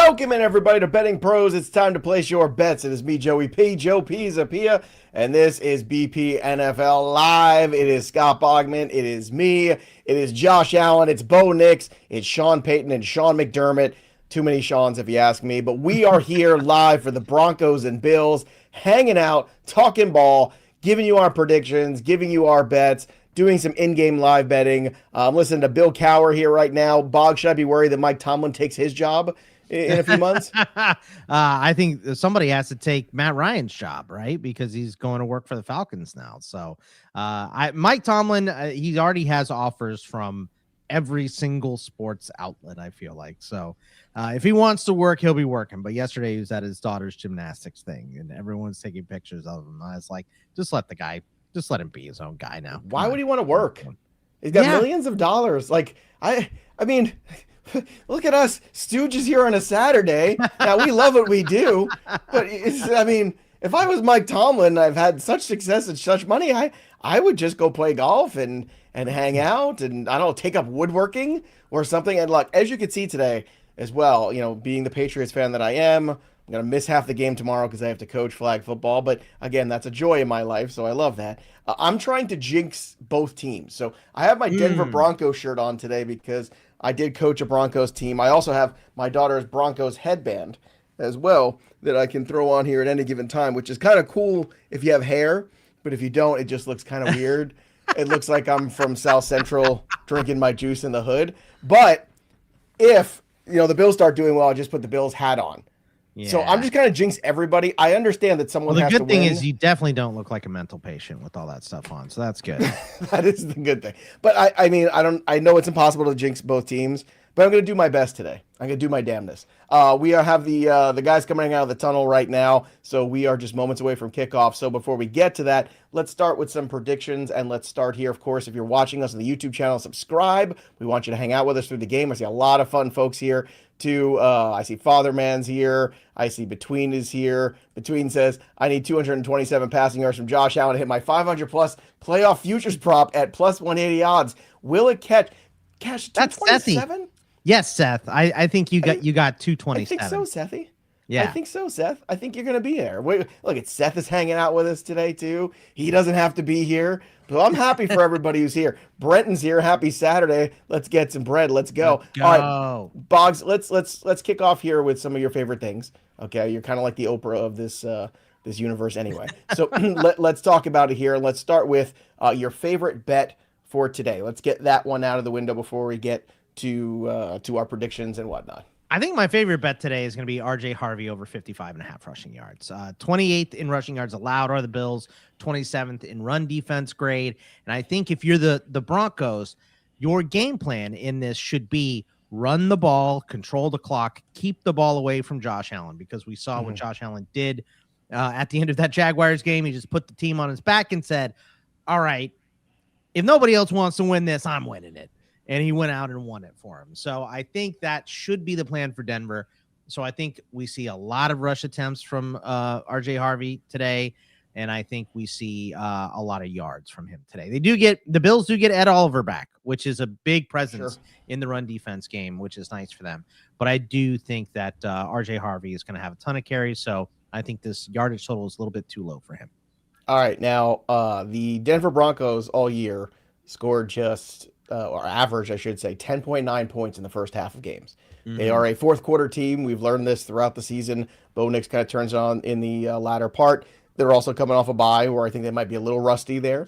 Welcome in, everybody, to Betting Pros. It's time to place your bets. It is me, Joey P, Joe Pisapia, and this is BP NFL Live. It is Scott Bogman. It is me. It is Josh Allen. It's Bo Nix. It's Sean Payton and Sean McDermott. Too many Seans, if you ask me. But we are here live for the Broncos and Bills, hanging out, talking ball, giving you our predictions, giving you our bets, doing some in-game live betting. I'm listening to Bill Cowher here right now. Bog, should I be worried that Mike Tomlin takes his job in a few months? I think somebody has to take Matt Ryan's job, right? Because he's going to work for the Falcons now. So Mike Tomlin, he already has offers from every single sports outlet, I feel like. So if he wants to work, he'll be working. But yesterday he was at his daughter's gymnastics thing and everyone's taking pictures of him. I was like, just let him be his own guy now. Why would he want to work? He's got millions of dollars. Like, I mean, look at us stooges here on a Saturday. Now, we love what we do, but I mean, if I was Mike Tomlin, I've had such success and such money, I would just go play golf and hang out and, I don't know, take up woodworking or something. And look, as you can see today as well, you know, being the Patriots fan that I am, I'm going to miss half the game tomorrow because I have to coach flag football. But again, that's a joy in my life, so I love that. I'm trying to jinx both teams. So I have my Denver Broncos shirt on today because I did coach a Broncos team. I also have my daughter's Broncos headband as well that I can throw on here at any given time, which is kind of cool if you have hair. But if you don't, it just looks kind of weird. It looks like I'm from South Central drinking my juice in the hood. But if, you know, the Bills start doing well, I just put the Bills hat on. Yeah. So I'm just kind of jinx everybody. I understand that someone has to win. The good thing is you definitely don't look like a mental patient with all that stuff on. So that's good. That is the good thing. But I mean, I know it's impossible to jinx both teams, but I'm going to do my best today. I'm going to do my damnedest. We have the guys coming out of the tunnel right now, so we are just moments away from kickoff. So before we get to that, let's start with some predictions, and let's start here. Of course, if you're watching us on the YouTube channel, subscribe. We want you to hang out with us through the game. I see a lot of fun folks here, too. I see Fatherman's here. I see Between is here. Between says, I need 227 passing yards from Josh Allen to hit my 500-plus playoff futures prop at plus 180 odds. Will it catch 227? Yes, Seth. I think you got 227. I think so, Sethy. Yeah. I think so, Seth. I think you're going to be there. Wait, look, Seth is hanging out with us today, too. He doesn't have to be here. So I'm happy for everybody who's here. Brenton's here. Happy Saturday. Let's get some bread. Let's go. All right, Boggs, let's kick off here with some of your favorite things. Okay, you're kind of like the Oprah of this universe anyway. So let's talk about it here. And let's start with your favorite bet for today. Let's get that one out of the window before we get to our predictions and whatnot. I think my favorite bet today is going to be RJ Harvey over 55.5 rushing yards. 28th in rushing yards allowed are the Bills, 27th in run defense grade. And I think if you're the Broncos, your game plan in this should be run the ball, control the clock, keep the ball away from Josh Allen, because we saw what Josh Allen did at the end of that Jaguars game. He just put the team on his back and said, all right, if nobody else wants to win this, I'm winning it. And he went out and won it for him. So I think that should be the plan for Denver. So I think we see a lot of rush attempts from RJ Harvey today. And I think we see a lot of yards from him today. The Bills do get Ed Oliver back, which is a big presence in the run defense game, which is nice for them. But I do think that RJ Harvey is going to have a ton of carries. So I think this yardage total is a little bit too low for him. All right. Now, the Denver Broncos all year scored just or average, I should say, 10.9 points in the first half of games. They are a fourth quarter team. We've learned this throughout the season. Bo Nix kind of turns on in the latter part. They're also coming off a bye where I think they might be a little rusty there.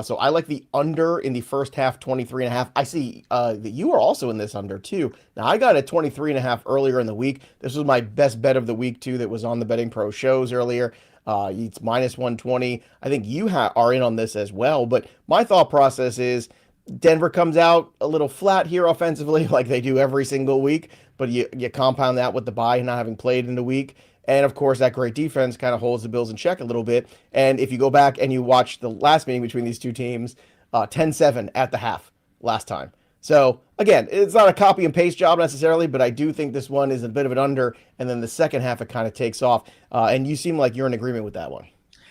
So I like the under in the first half, 23.5. I see that you are also in this under too. Now I got a 23.5 earlier in the week. This was my best bet of the week too. That was on the Betting Pro shows earlier. It's minus 120. I think you are in on this as well. But my thought process is Denver comes out a little flat here offensively, like they do every single week, but you compound that with the bye and not having played in the week. And of course, that great defense kind of holds the Bills in check a little bit. And if you go back and you watch the last meeting between these two teams, 10-7 at the half last time. So again, it's not a copy and paste job necessarily, but I do think this one is a bit of an under. And then the second half, it kind of takes off. And you seem like you're in agreement with that one.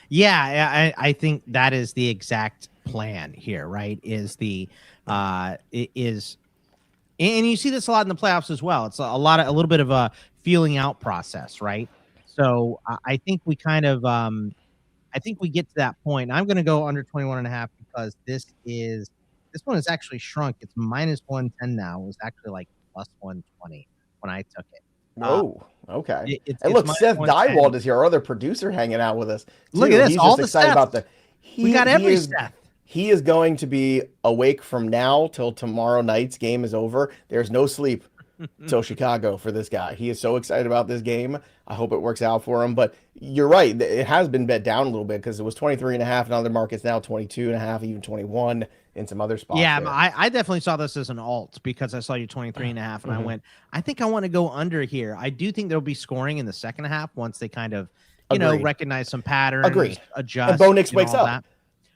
Yeah, I think that is the exact plan here, right? And you see this a lot in the playoffs as well. It's a little bit of a feeling out process, right? So I think we kind of I think we get to that point. I'm going to go under 21.5 because this one has actually shrunk. It's minus 110 now. It was actually like plus 120 when I took it. Uh, Oh, okay. it's And look, minus Seth 110. Dywald is here, our other producer, hanging out with us Look too. at this, He's all just the excited about Seths. he, We got every is Seth. he is going to be awake from now till tomorrow night's game is over. There's no sleep till Chicago for this guy. He is so excited about this game. I hope it works out for him. But you're right. It has been bet down a little bit because it was 23.5 in other markets, now 22.5, even 21 in some other spots. Yeah, there. I definitely saw this as an alt because I saw you 23.5 and I went, I think I want to go under here. I do think there'll be scoring in the second half once they kind of, Agreed. recognize some patterns, Agreed. adjust. And Bo Nix wakes up. That.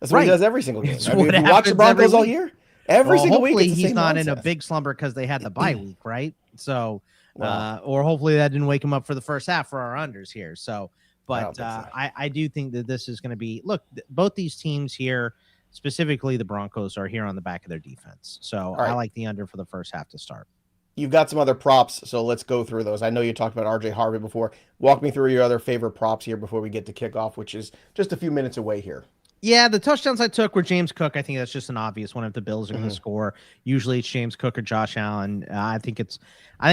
That's what he does every single game. It's I mean, what if you watch the happens Broncos every all week. year, every single week, Hopefully it's the he's same not in a nonsense. big slumber because they had the bye week, right? So, Well. or hopefully that didn't wake him up for the first half for our unders here. So, but so. I do think that this is going to be, look, both these teams here, specifically the Broncos, are here on the back of their defense. So right. I like the under for the first half to start. You've got some other props, so let's go through those. I know you talked about RJ Harvey before. Walk me through your other favorite props here before we get to kickoff, which is just a few minutes away here. Yeah, the touchdowns I took were James Cook. I think that's just an obvious one if the Bills are going to score. Usually it's James Cook or Josh Allen. I think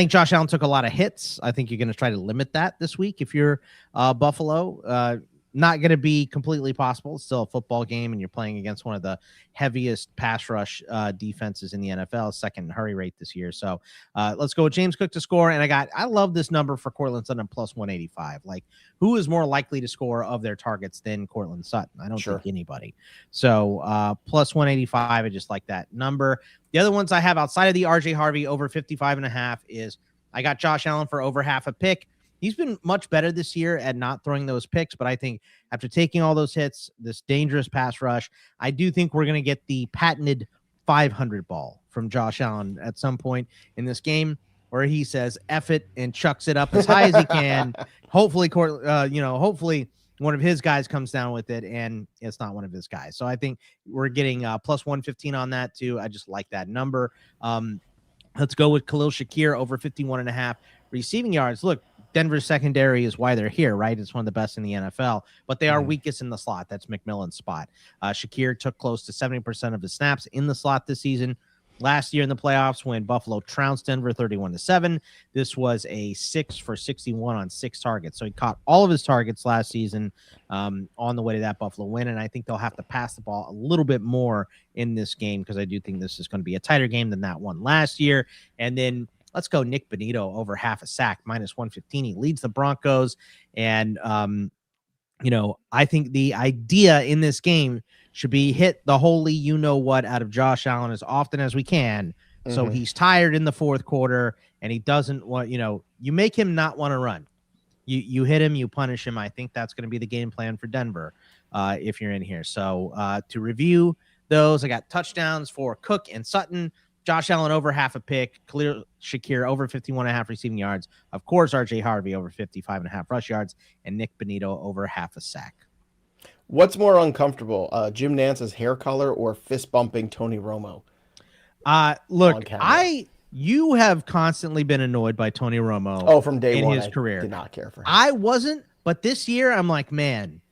Josh Allen took a lot of hits. I think you're going to try to limit that this week if you're Buffalo. Not going to be completely possible. It's still a football game, and you're playing against one of the heaviest pass rush defenses in the NFL, second in hurry rate this year. So let's go with James Cook to score. And I love this number for Cortland Sutton plus 185. Like, who is more likely to score of their targets than Cortland Sutton? I don't think anybody. So plus 185, I just like that number. The other ones I have outside of the RJ Harvey over 55.5 is I got Josh Allen for over half a pick. He's been much better this year at not throwing those picks, but I think after taking all those hits, this dangerous pass rush, I do think we're going to get the patented 500 ball from Josh Allen at some point in this game where he says F it and chucks it up as high as he can. Hopefully, hopefully one of his guys comes down with it, and it's not one of his guys. So I think we're getting plus 115 on that too. I just like that number. Let's go with Khalil Shakir over 51.5 receiving yards. Look, Denver's secondary is why they're here, right? It's one of the best in the NFL, but they are weakest in the slot. That's McMillan's spot. Shakir took close to 70% of his snaps in the slot this season. Last year in the playoffs, when Buffalo trounced Denver 31-7, this was a 6 for 61 on 6 targets. So he caught all of his targets last season on the way to that Buffalo win. And I think they'll have to pass the ball a little bit more in this game because I do think this is going to be a tighter game than that one last year. And then let's go Nick Bonito over half a sack, minus 115. He leads the Broncos. And, I think the idea in this game should be hit the holy you-know-what out of Josh Allen as often as we can. So he's tired in the fourth quarter, and he doesn't want, you make him not want to run. You hit him, you punish him. I think that's going to be the game plan for Denver if you're in here. So to review those, I got touchdowns for Cook and Sutton. Josh Allen over half a pick, Khalil Shakir over 51.5 receiving yards. Of course, RJ Harvey over 55.5 rush yards, and Nick Bonito over half a sack. What's more uncomfortable, Jim Nance's hair color or fist bumping Tony Romo? Look, you have constantly been annoyed by Tony Romo. Oh, from day one in his career. Did not care for him. I wasn't, but this year I'm like, man,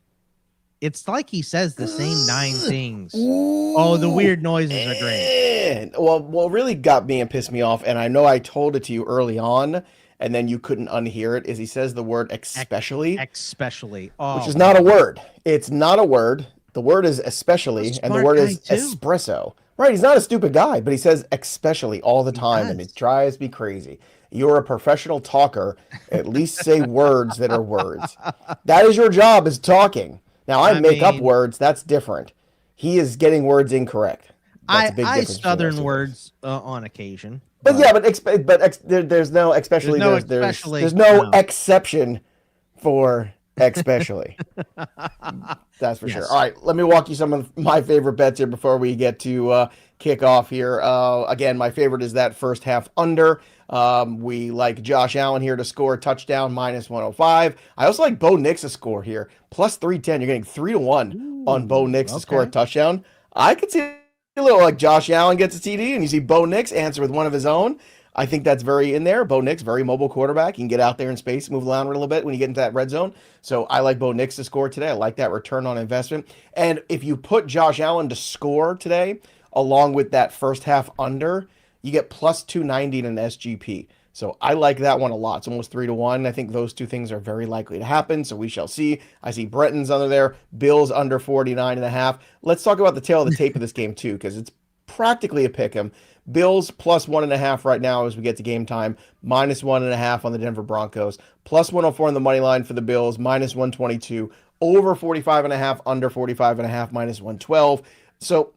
it's like he says the same 9 things. Oh, the weird noises are great. Well, what really got me and pissed me off, and I know I told it to you early on, and then you couldn't unhear it, is he says the word especially. Especially. Which is not a word. It's not a word. The word is especially, and the word is espresso. Right, he's not a stupid guy, but he says especially all the time, and it drives me crazy. You're a professional talker. At least say words that are words. That is your job, is talking. Now, I make up words. That's different. He is getting words incorrect. That's a big difference. I southern words on occasion. But there's no especially. There's no exception for especially. That's for sure. All right, let me walk you some of my favorite bets here before we get to kick off here. Again, my favorite is that first half under. We like Josh Allen here to score a touchdown, minus 105. I also like Bo Nix to score here, plus 310. You're getting 3-1 on Bo Nix to score a touchdown. I could see a little like Josh Allen gets a TD, and you see Bo Nix answer with one of his own. I think that's very in there. Bo Nix, very mobile quarterback. You can get out there in space, move around a little bit when you get into that red zone. So I like Bo Nix to score today. I like that return on investment. And if you put Josh Allen to score today, along with that first half under, you get plus 290 in an SGP. So I like that one a lot. It's almost 3-1. I think those two things are very likely to happen. So we shall see. I see Bretton's under there. Bills under 49.5. Let's talk about the tail of the tape of this game too, because it's practically a pick 'em. Bills plus 1.5 right now as we get to game time. Minus 1.5 on the Denver Broncos. Plus 104 on the money line for the Bills. Minus 122. Over 45.5. Under 45.5. Minus 112. So,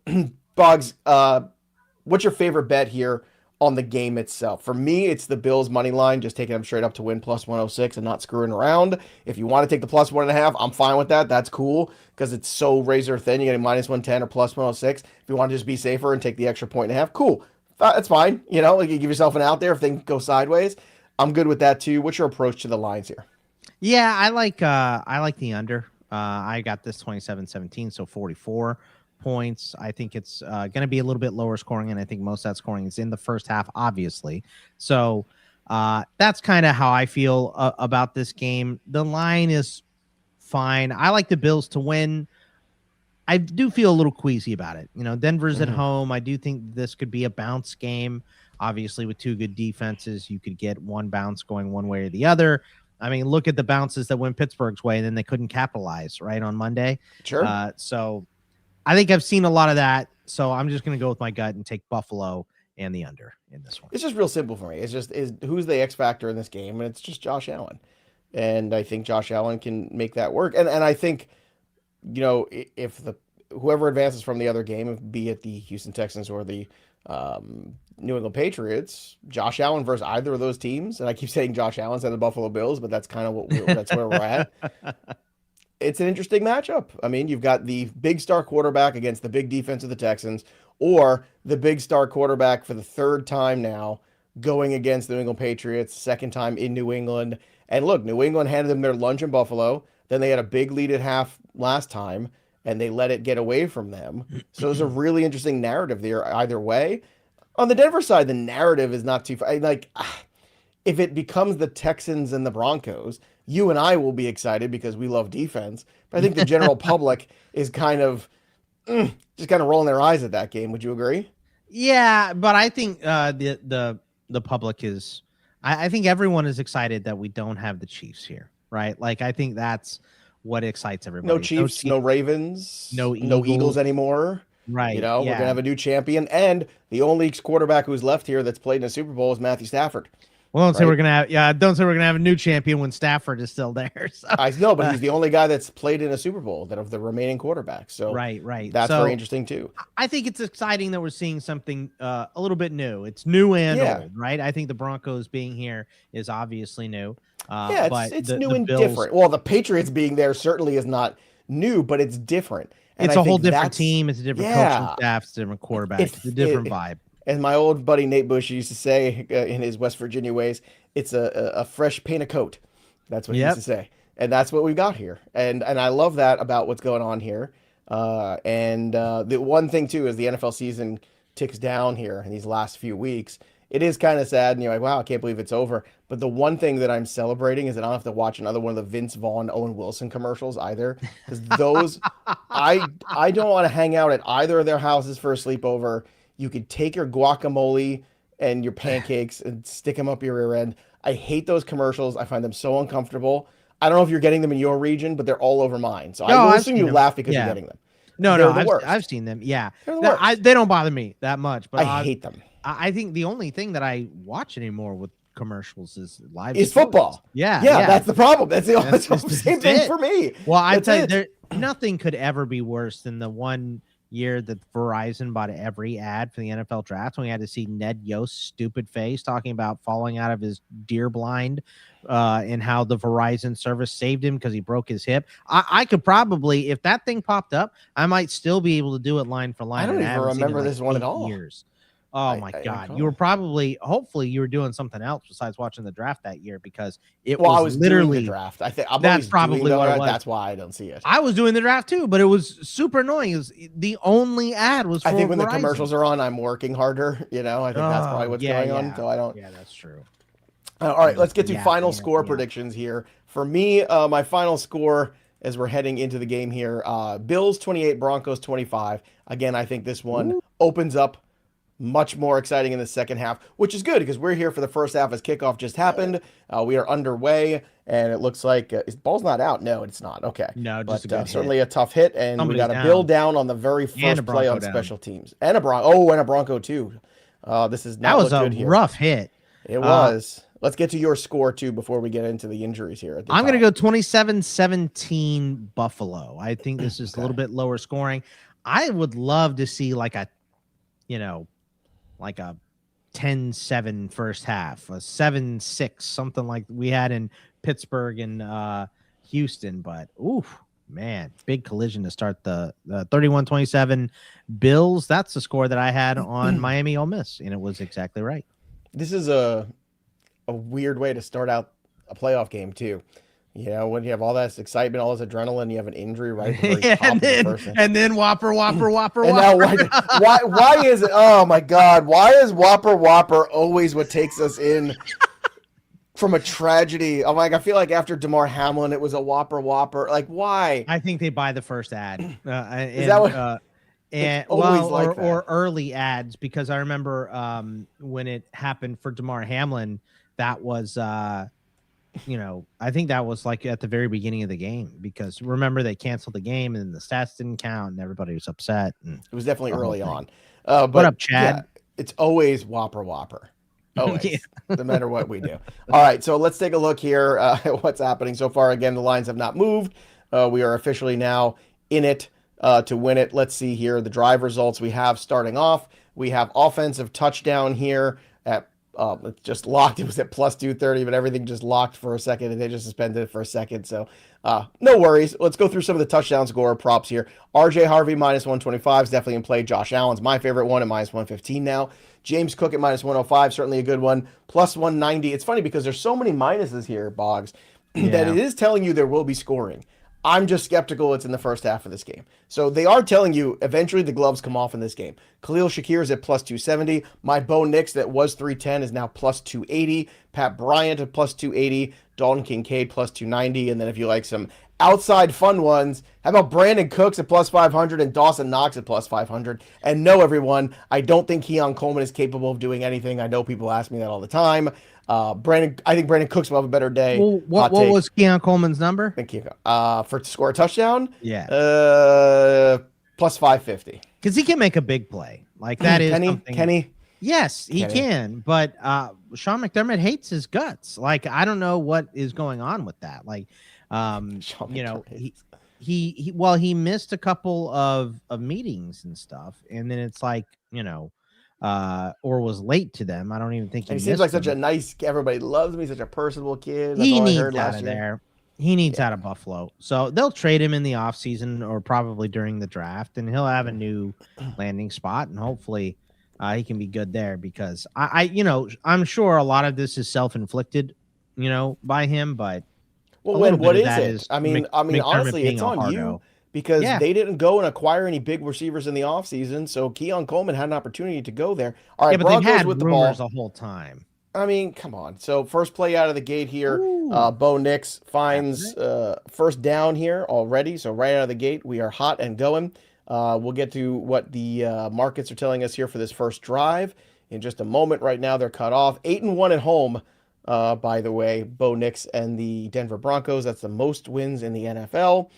Boggs, what's your favorite bet here on the game itself? For me, it's the Bills money line, just taking them straight up to win plus 106 and not screwing around. If you want to take the plus 1.5, I'm fine with that. That's cool because it's so razor thin. You're getting minus 110 or plus 106. If you want to just be safer and take the extra 1.5, cool. That's fine. You know, like you give yourself an out there if things go sideways. I'm good with that too. What's your approach to the lines here? Yeah, I like the under. I got this 27-17, so 44 points. I think it's going to be a little bit lower scoring, and I think most of that scoring is in the first half, obviously. So that's kind of how I feel about this game. The line is fine. I like the Bills to win. I do feel a little queasy about it. You know, Denver's at home. I do think this could be a bounce game. Obviously, with two good defenses, you could get one bounce going one way or the other. I mean, look at the bounces that went Pittsburgh's way, and then they couldn't capitalize, right, on Monday. Sure. So I think I've seen a lot of that. So I'm just going to go with my gut and take Buffalo and the under in this one. It's just real simple for me. It's just who's the X factor in this game, and it's just Josh Allen. And I think Josh Allen can make that work. And I think, you know, if whoever advances from the other game, be it the Houston Texans or the New England Patriots, Josh Allen versus either of those teams, and I keep saying Josh Allen instead of the Buffalo Bills, but that's kind of that's where we're at. It's an interesting matchup. I mean, you've got the big star quarterback against the big defense of the Texans, or the big star quarterback for the third time now going against the New England Patriots, second time in New England. And look, New England handed them their lunch in Buffalo. Then they had a big lead at half last time, and they let it get away from them. So there's a really interesting narrative there either way. On the Denver side, the narrative is not too far. Like, if it becomes the Texans and the Broncos, you and I will be excited because we love defense. But I think the general public is kind of just kind of rolling their eyes at that game. Would you agree? Yeah, but I think the public is. I think everyone is excited that we don't have the Chiefs here, right? Like, I think that's what excites everybody. No Chiefs, no Ravens, no Eagles anymore. Right. You know, we're gonna have a new champion, and the only quarterback who's left here that's played in a Super Bowl is Matthew Stafford. Well, don't say we're gonna have. Yeah, don't say we're gonna have a new champion when Stafford is still there. So. I know, but he's the only guy that's played in a Super Bowl that of the remaining quarterbacks. So right. That's very interesting too. I think it's exciting that we're seeing something a little bit new. It's new and old, right? I think the Broncos being here is obviously new. But it's new and different. Well, the Patriots being there certainly is not new, but it's different. And it's a whole different team. It's a different coaching staff. It's a different quarterback. It's a different vibe. As my old buddy Nate Bush used to say in his West Virginia ways, it's a fresh paint of coat. That's what he used to say. And that's what we've got here. And I love that about what's going on here. The one thing, too, is the NFL season ticks down here in these last few weeks. It is kind of sad, and you're like, wow, I can't believe it's over. But the one thing that I'm celebrating is that I don't have to watch another one of the Vince Vaughn, Owen Wilson commercials either. Because those, I don't want to hang out at either of their houses for a sleepover. You could take your guacamole and your pancakes and stick them up your rear end. I hate those commercials. I find them so uncomfortable. I don't know if you're getting them in your region, but they're all over mine. So I assume you laugh because you're getting them. No, I've seen them. Yeah. They don't bother me that much. But I hate them. I think the only thing that I watch anymore with commercials is live football. Yeah, that's the problem. That's the same thing for me. Well, I tell you, nothing could ever be worse than the one year that Verizon bought every ad for the NFL draft when we had to see Ned Yost's stupid face talking about falling out of his deer blind and how the Verizon service saved him because he broke his hip. I could probably, if that thing popped up, I might still be able to do it line for line. I don't even remember this one at all. Years. Oh my God. You were hopefully you were doing something else besides watching the draft that year, because I was doing literally the draft. I think I'm that's always probably doing the what it draft. was. That's why I don't see it. I was doing the draft too, but it was super annoying. It was the only ad was for I think when Verizon. the commercials are on, I'm working harder. I think that's probably what's going on. So I don't. Yeah, that's true. All right, let's get to final score predictions here. For me, my final score as we're heading into the game here, Bills 28, Broncos 25. Again, I think this one opens up much more exciting in the second half, which is good because we're here for the first half as kickoff just happened. We are underway, and it looks like ball's not out. No, it's not. Okay. No, but just a good certainly a tough hit, and we got a Bill down on the very first play on special teams. And a Bronco too. This is not that was a rough hit. It was. Let's get to your score, too, before we get into the injuries here. I'm going to go 27-17 Buffalo. I think this is a little bit lower scoring. I would love to see like a 10-7 first half, a 7-6, something like we had in Pittsburgh and Houston. But, man, big collision to start the 31-27 Bills. That's the score that I had on Miami Ole Miss, and it was exactly right. This is a weird way to start out a playoff game too. When you have all that excitement, all this adrenaline, you have an injury right at the very top of the person. And then Whopper. And now why is it? Oh my God! Why is Whopper always what takes us in from a tragedy? I'm like, I feel like after Damar Hamlin, it was a Whopper. Like, why? I think they buy the first ad. Is that what? Or early ads, because I remember when it happened for Damar Hamlin, that was I think that was like at the very beginning of the game, because remember they canceled the game and the stats didn't count and everybody was upset. And it was definitely early on. But what up, Chad? Yeah, it's always Whopper. Always, no matter what we do. All right, so let's take a look here at what's happening so far. Again, the lines have not moved. We are officially now in it to win it. Let's see here the drive results we have starting off. We have offensive touchdown here at it's just locked. It was at plus 230, but everything just locked for a second, and they just suspended it for a second. So no worries. Let's go through some of the touchdown scorer props here. RJ Harvey minus 125 is definitely in play. Josh Allen's my favorite one at minus 115 now. James Cook at minus 105, certainly a good one. Plus 190. It's funny because there's so many minuses here, Boggs, that it is telling you there will be scoring. I'm just skeptical it's in the first half of this game. So they are telling you eventually the gloves come off in this game. Khalil Shakir is at plus 270. My Bo Nix that was 310 is now plus 280. Pat Bryant at plus 280. Dalton Kincaid plus 290. And then if you like some outside fun ones, how about Brandon Cooks at plus 500 and Dawson Knox at plus 500? And no, everyone, I don't think Keon Coleman is capable of doing anything. I know people ask me that all the time. I think Brandon Cooks will have a better day. Well, what was Keon Coleman's number? Thank you. For to score a touchdown? Yeah. Plus 550. Because he can make a big play. Like that is Kenny? Yes, he can. But Sean McDermott hates his guts. Like, I don't know what is going on with that. Like, he missed a couple of meetings and stuff, and then it's like, or was late to them. I don't even think he seems like such a nice. Everybody loves me. Such a personable kid. That's he all needs I heard out of there. He needs out of Buffalo. So they'll trade him in the offseason or probably during the draft, and he'll have a new landing spot, and hopefully he can be good there, because I'm sure a lot of this is self-inflicted, by him, but what is it? I mean, honestly, it's on you. Because they didn't go and acquire any big receivers in the offseason, so Keon Coleman had an opportunity to go there. All right, but Broncos they've had with the rumors ball the whole time. I mean, come on. So first play out of the gate here, Bo Nix finds first down here already. So right out of the gate, we are hot and going. We'll get to what the markets are telling us here for this first drive in just a moment. Right now, they're cut off 8-1 at home. By the way, Bo Nix and the Denver Broncos. That's the most wins in the NFL.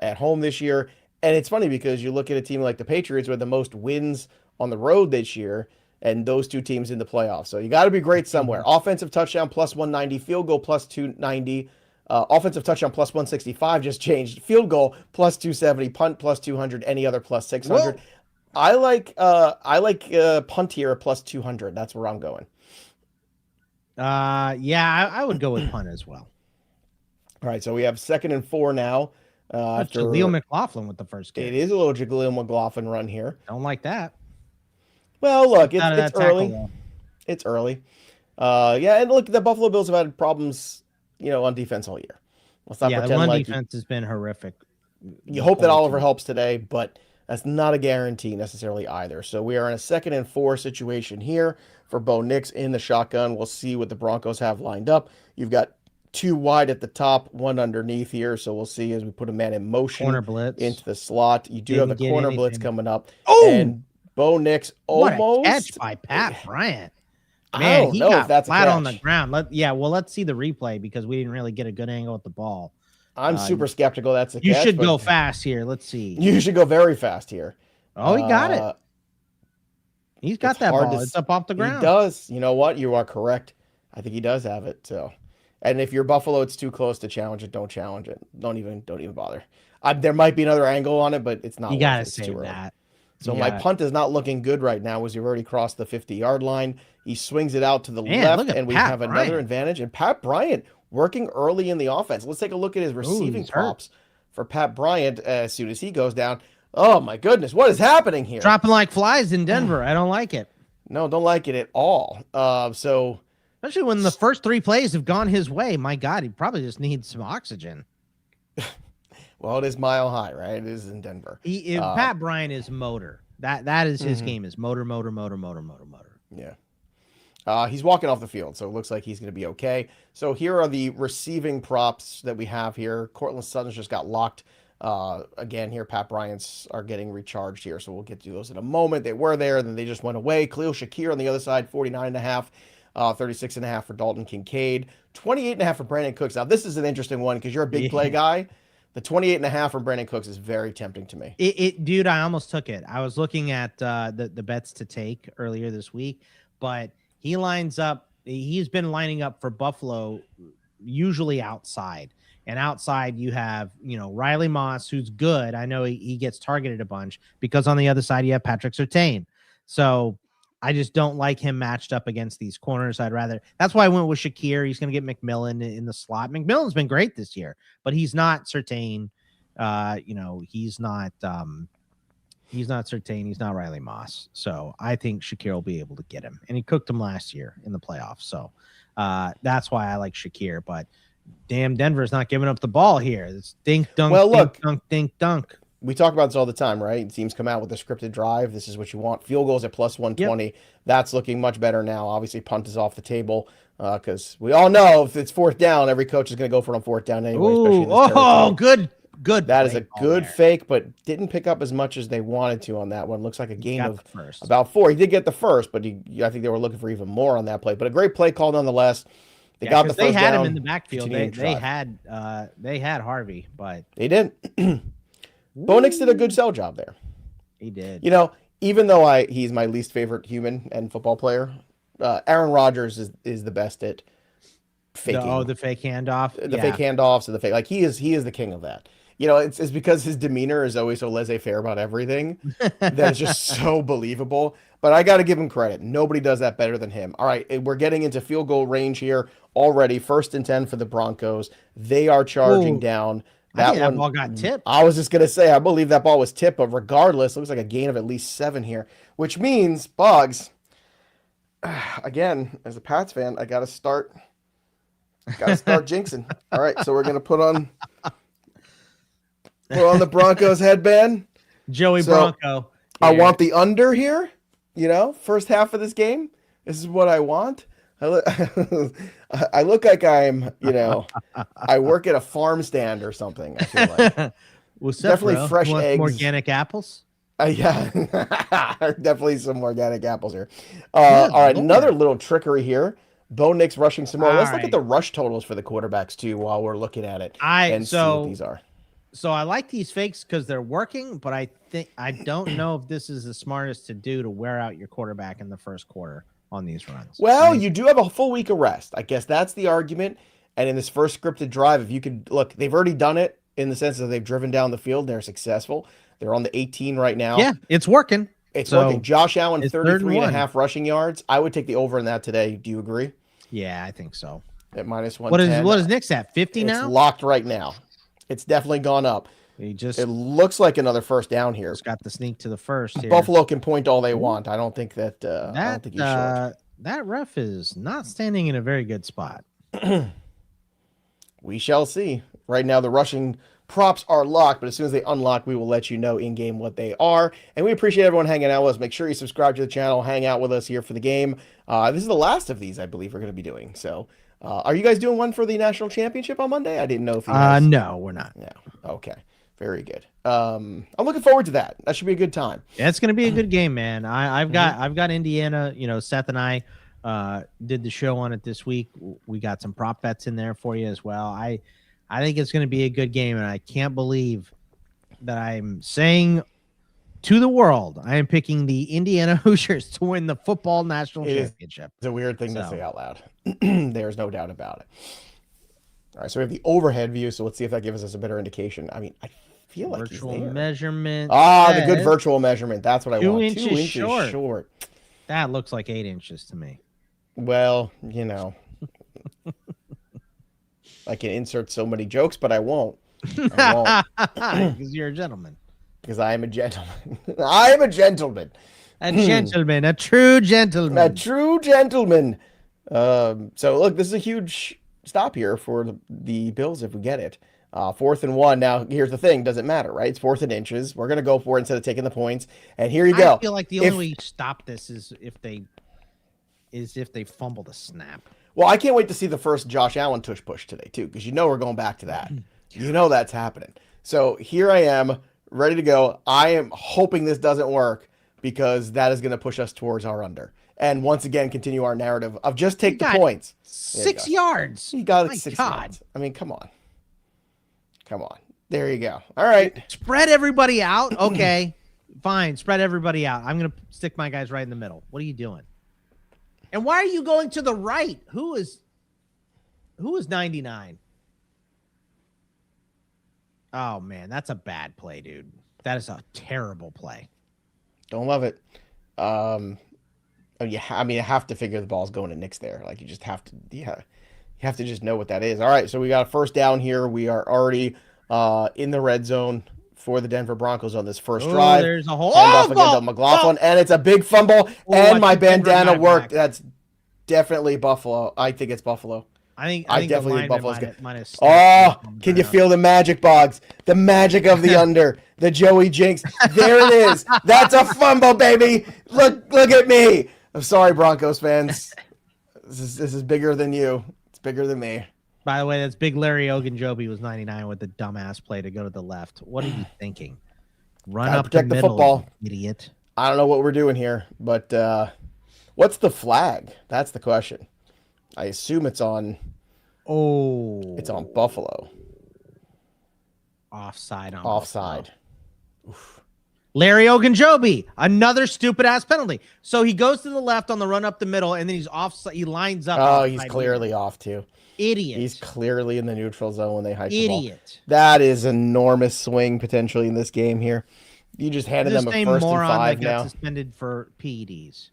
At home this year. And it's funny because you look at a team like the Patriots with the most wins on the road this year, and those two teams in the playoffs. So you got to be great somewhere. Offensive touchdown plus 190, field goal plus 290, offensive touchdown plus 165 just changed, field goal plus 270, punt plus 200, any other plus 600. Whoa. I like punt here at plus 200. That's where I'm going. I would go with punt as well. All right, so we have 2nd and 4 now. Jaleel McLaughlin with the first game. It is a little Jaleel McLaughlin run here. Don't like that. Well, look, Out of it's that tackle, early. though. It's early. Yeah, and look, the Buffalo Bills have had problems, on defense all year. Let's not Yeah, the pretend run like defense has been horrific. you The hope that whole Oliver season. helps today, but that's not a guarantee necessarily either. So we are in a 2nd and 4 situation here for Bo Nix in the shotgun. We'll see what the Broncos have lined up. You've got 2 wide at the top, 1 underneath here. So we'll see as we put a man in motion Corner blitz. into the slot. You do Didn't have the get corner blitz anything. coming up. Oh, And Bo Nix what a catch almost. by Pat Bryant. I Man, don't he know got if that's a flat on the catch. ground. Let's see the replay because we didn't really get a good angle at the ball. I'm super skeptical that's a You catch. should but go fast here. Let's see. You should go very fast here. Oh, he got it. He's got it's that hard ball. to It's up off the ground. He does. You know what? You are correct. I think he does have it. So, and if you're Buffalo, it's too close to challenge it. Don't challenge it. Don't even bother. There might be another angle on it, but it's not. You worth gotta it. It's save too early. that. So my punt is not looking good right now as you've already crossed the 50-yard line. He swings it out to the left, and we have another advantage. And Pat Bryant working early in the offense. Let's take a look at his receiving props for Pat Bryant as soon as he goes down. Oh, my goodness. What is happening here? Dropping like flies in Denver. I don't like it. No, don't like it at all. Especially when the first 3 plays have gone his way. My God, he probably just needs some oxygen. Well, it is mile high, right? It is in Denver. Pat Bryant is motor. That is his game is motor. Yeah. He's walking off the field, so it looks like he's going to be okay. So here are the receiving props that we have here. Cortland Sutton's just got locked. Again, here, Pat Bryant's are getting recharged here, so we'll get to those in a moment. They were there, then they just went away. Khalil Shakir on the other side, 49.5, 36.5 for Dalton Kincaid, 28.5 for Brandon Cooks. Now, this is an interesting one because you're a big play guy. The 28.5 from Brandon Cooks is very tempting to me. Dude, I almost took it. I was looking at the bets to take earlier this week, but he lines up. He's been lining up for Buffalo usually outside. And outside you have, Riley Moss, who's good. I know he gets targeted a bunch because on the other side you have Patrick Surtain. So I just don't like him matched up against these corners. That's why I went with Shakir. He's going to get McMillan in the slot. McMillan's been great this year, but he's not Surtain. He's not Surtain. He's not Riley Moss. So I think Shakir will be able to get him. And he cooked him last year in the playoffs. So that's why I like Shakir. But damn, Denver's not giving up the ball here. It's dink, dunk, dink, dunk. We talk about this all the time, right? Teams come out with a scripted drive. This is what you want. Field goals at plus 120. Yep. That's looking much better now. Obviously, punt is off the table because we all know if it's 4th down, every coach is going to go for it on 4th down anyway. Ooh, good. That is a good fake, but didn't pick up as much as they wanted to on that one. Looks like a gain of about 4. He did get the first, but I think they were looking for even more on that play. But a great play call nonetheless. They got the first down. They had him in the backfield. They had Harvey, but they didn't. Bo Nix did a good sell job there. He did. Even though he's my least favorite human and football player, Aaron Rodgers is the best at faking. The fake handoff. Fake handoffs and the fake. Like he is the king of that. It's because his demeanor is always so laissez-faire about everything that it's just so believable. But I got to give him credit. Nobody does that better than him. All right, we're getting into field goal range here already. 1st and 10 for the Broncos. They are charging down. That ball got tipped. I was just going to say, I believe that ball was tipped, but regardless, it looks like a gain of at least 7 here, which means, Boggs, again, as a Pats fan, I got to start jinxing. All right, so we're going to put on the Broncos headband. Joey Bronco. I want the under here, first half of this game. This is what I want. I look like I'm, I work at a farm stand or something. I feel like. What's definitely up, fresh eggs. Organic apples? Yeah, definitely some organic apples here. All right, another little trickery here. Bo Nix rushing some more. Let's look at the rush totals for the quarterbacks too while we're looking at it and see what these are. So I like these fakes because they're working, but I don't know if this is the smartest to do to wear out your quarterback in the first quarter on these runs. Well, you do have a full week of rest. I guess that's the argument. And in this first scripted drive, if you could look, they've already done it in the sense that they've driven down the field. They're successful. They're on the 18 right now. Yeah, it's working. It's working. Josh Allen, 33.5 rushing yards. I would take the over in that today. Do you agree? Yeah, I think so. At minus 110. What is Nick's at? 50 now? It's locked right now. It's definitely gone up. It looks like another first down here. Just got the sneak to the first here. Buffalo can point all they want. I don't think that. I don't think he's short. That ref is not standing in a very good spot. We shall see. Right now, the rushing props are locked, but as soon as they unlock, we will let you know in game what they are. And we appreciate everyone hanging out with us. Make sure you subscribe to the channel, hang out with us here for the game. This is the last of these, I believe, we're going to be doing. So, are you guys doing one for the national championship on Monday? I didn't know if you guys... No, we're not. Yeah. Okay. Very good. I'm looking forward to that. That should be a good time. Yeah, it's going to be a good game, man. I've got Indiana. You know, Seth and I did the show on it this week. We got some prop bets in there for you as well. I think it's going to be a good game, and I can't believe that I'm saying to the world I am picking the Indiana Hoosiers to win the football national championship. It's a weird thing to say out loud. There's no doubt about it. All right, so we have the overhead view, so let's see if that gives us a better indication. I mean, I feel like virtual measurement. The good virtual measurement. That's what I want. 2 inches short. That looks like 8 inches to me. Well, you know, I can insert so many jokes, but I won't. Because you're a gentleman. Because I am a gentleman. I am a gentleman. A gentleman. A true gentleman. A true gentleman. So, look, this is a huge stop here for the Bills if we get it. 4th and 1. Now, here's the thing. Doesn't matter, right? It's 4th and inches. We're going to go for it instead of taking the points. And here you go. I feel like the only way you stop this is if they fumble the snap. Well, I can't wait to see the first Josh Allen tush push today, too, because you know we're going back to that. You know that's happening. So here I am, ready to go. I am hoping this doesn't work because that is going to push us towards our under. And once again, continue our narrative of just take the points. 6 yards. You got it 6 yards. I mean, come on. Come on. There you go. All right. Spread everybody out. Okay. Fine. Spread everybody out. I'm going to stick my guys right in the middle. What are you doing? And why are you going to the right? Who is 99? Oh, man. That's a bad play, dude. That is a terrible play. Don't love it. You have to figure the ball's going to Knicks there. Like, you just have to, you have to just know what that is. All right, so we got a first down here. We are already in the red zone for the Denver Broncos on this first drive. There's a hole. Hand off again to McLaughlin, and it's a big fumble, and my bandana worked. That's definitely Buffalo. I think it's Buffalo. I think definitely think Buffalo's good. Can you feel the magic, Boggs? The magic of the under. The Joey Jinx. There it is. That's a fumble, baby. Look at me. I'm sorry, Broncos fans. This is bigger than you. It's bigger than me. By the way, that's big Larry Ogunjobi was 99 with the dumbass play to go to the left. What are you thinking? Run up the middle, football, idiot. I don't know what we're doing here, but what's the flag? That's the question. I assume it's on. Oh, it's on Buffalo. Offside. Oof. Larry Ogunjobi, another stupid ass penalty. So he goes to the left on the run up the middle, and then he's offside. He lines up. Oh, he's clearly off too. Idiot. He's clearly in the neutral zone when they hike the ball. That is enormous swing potentially in this game here. You just handed them a 1st and 5 that got suspended for PEDs.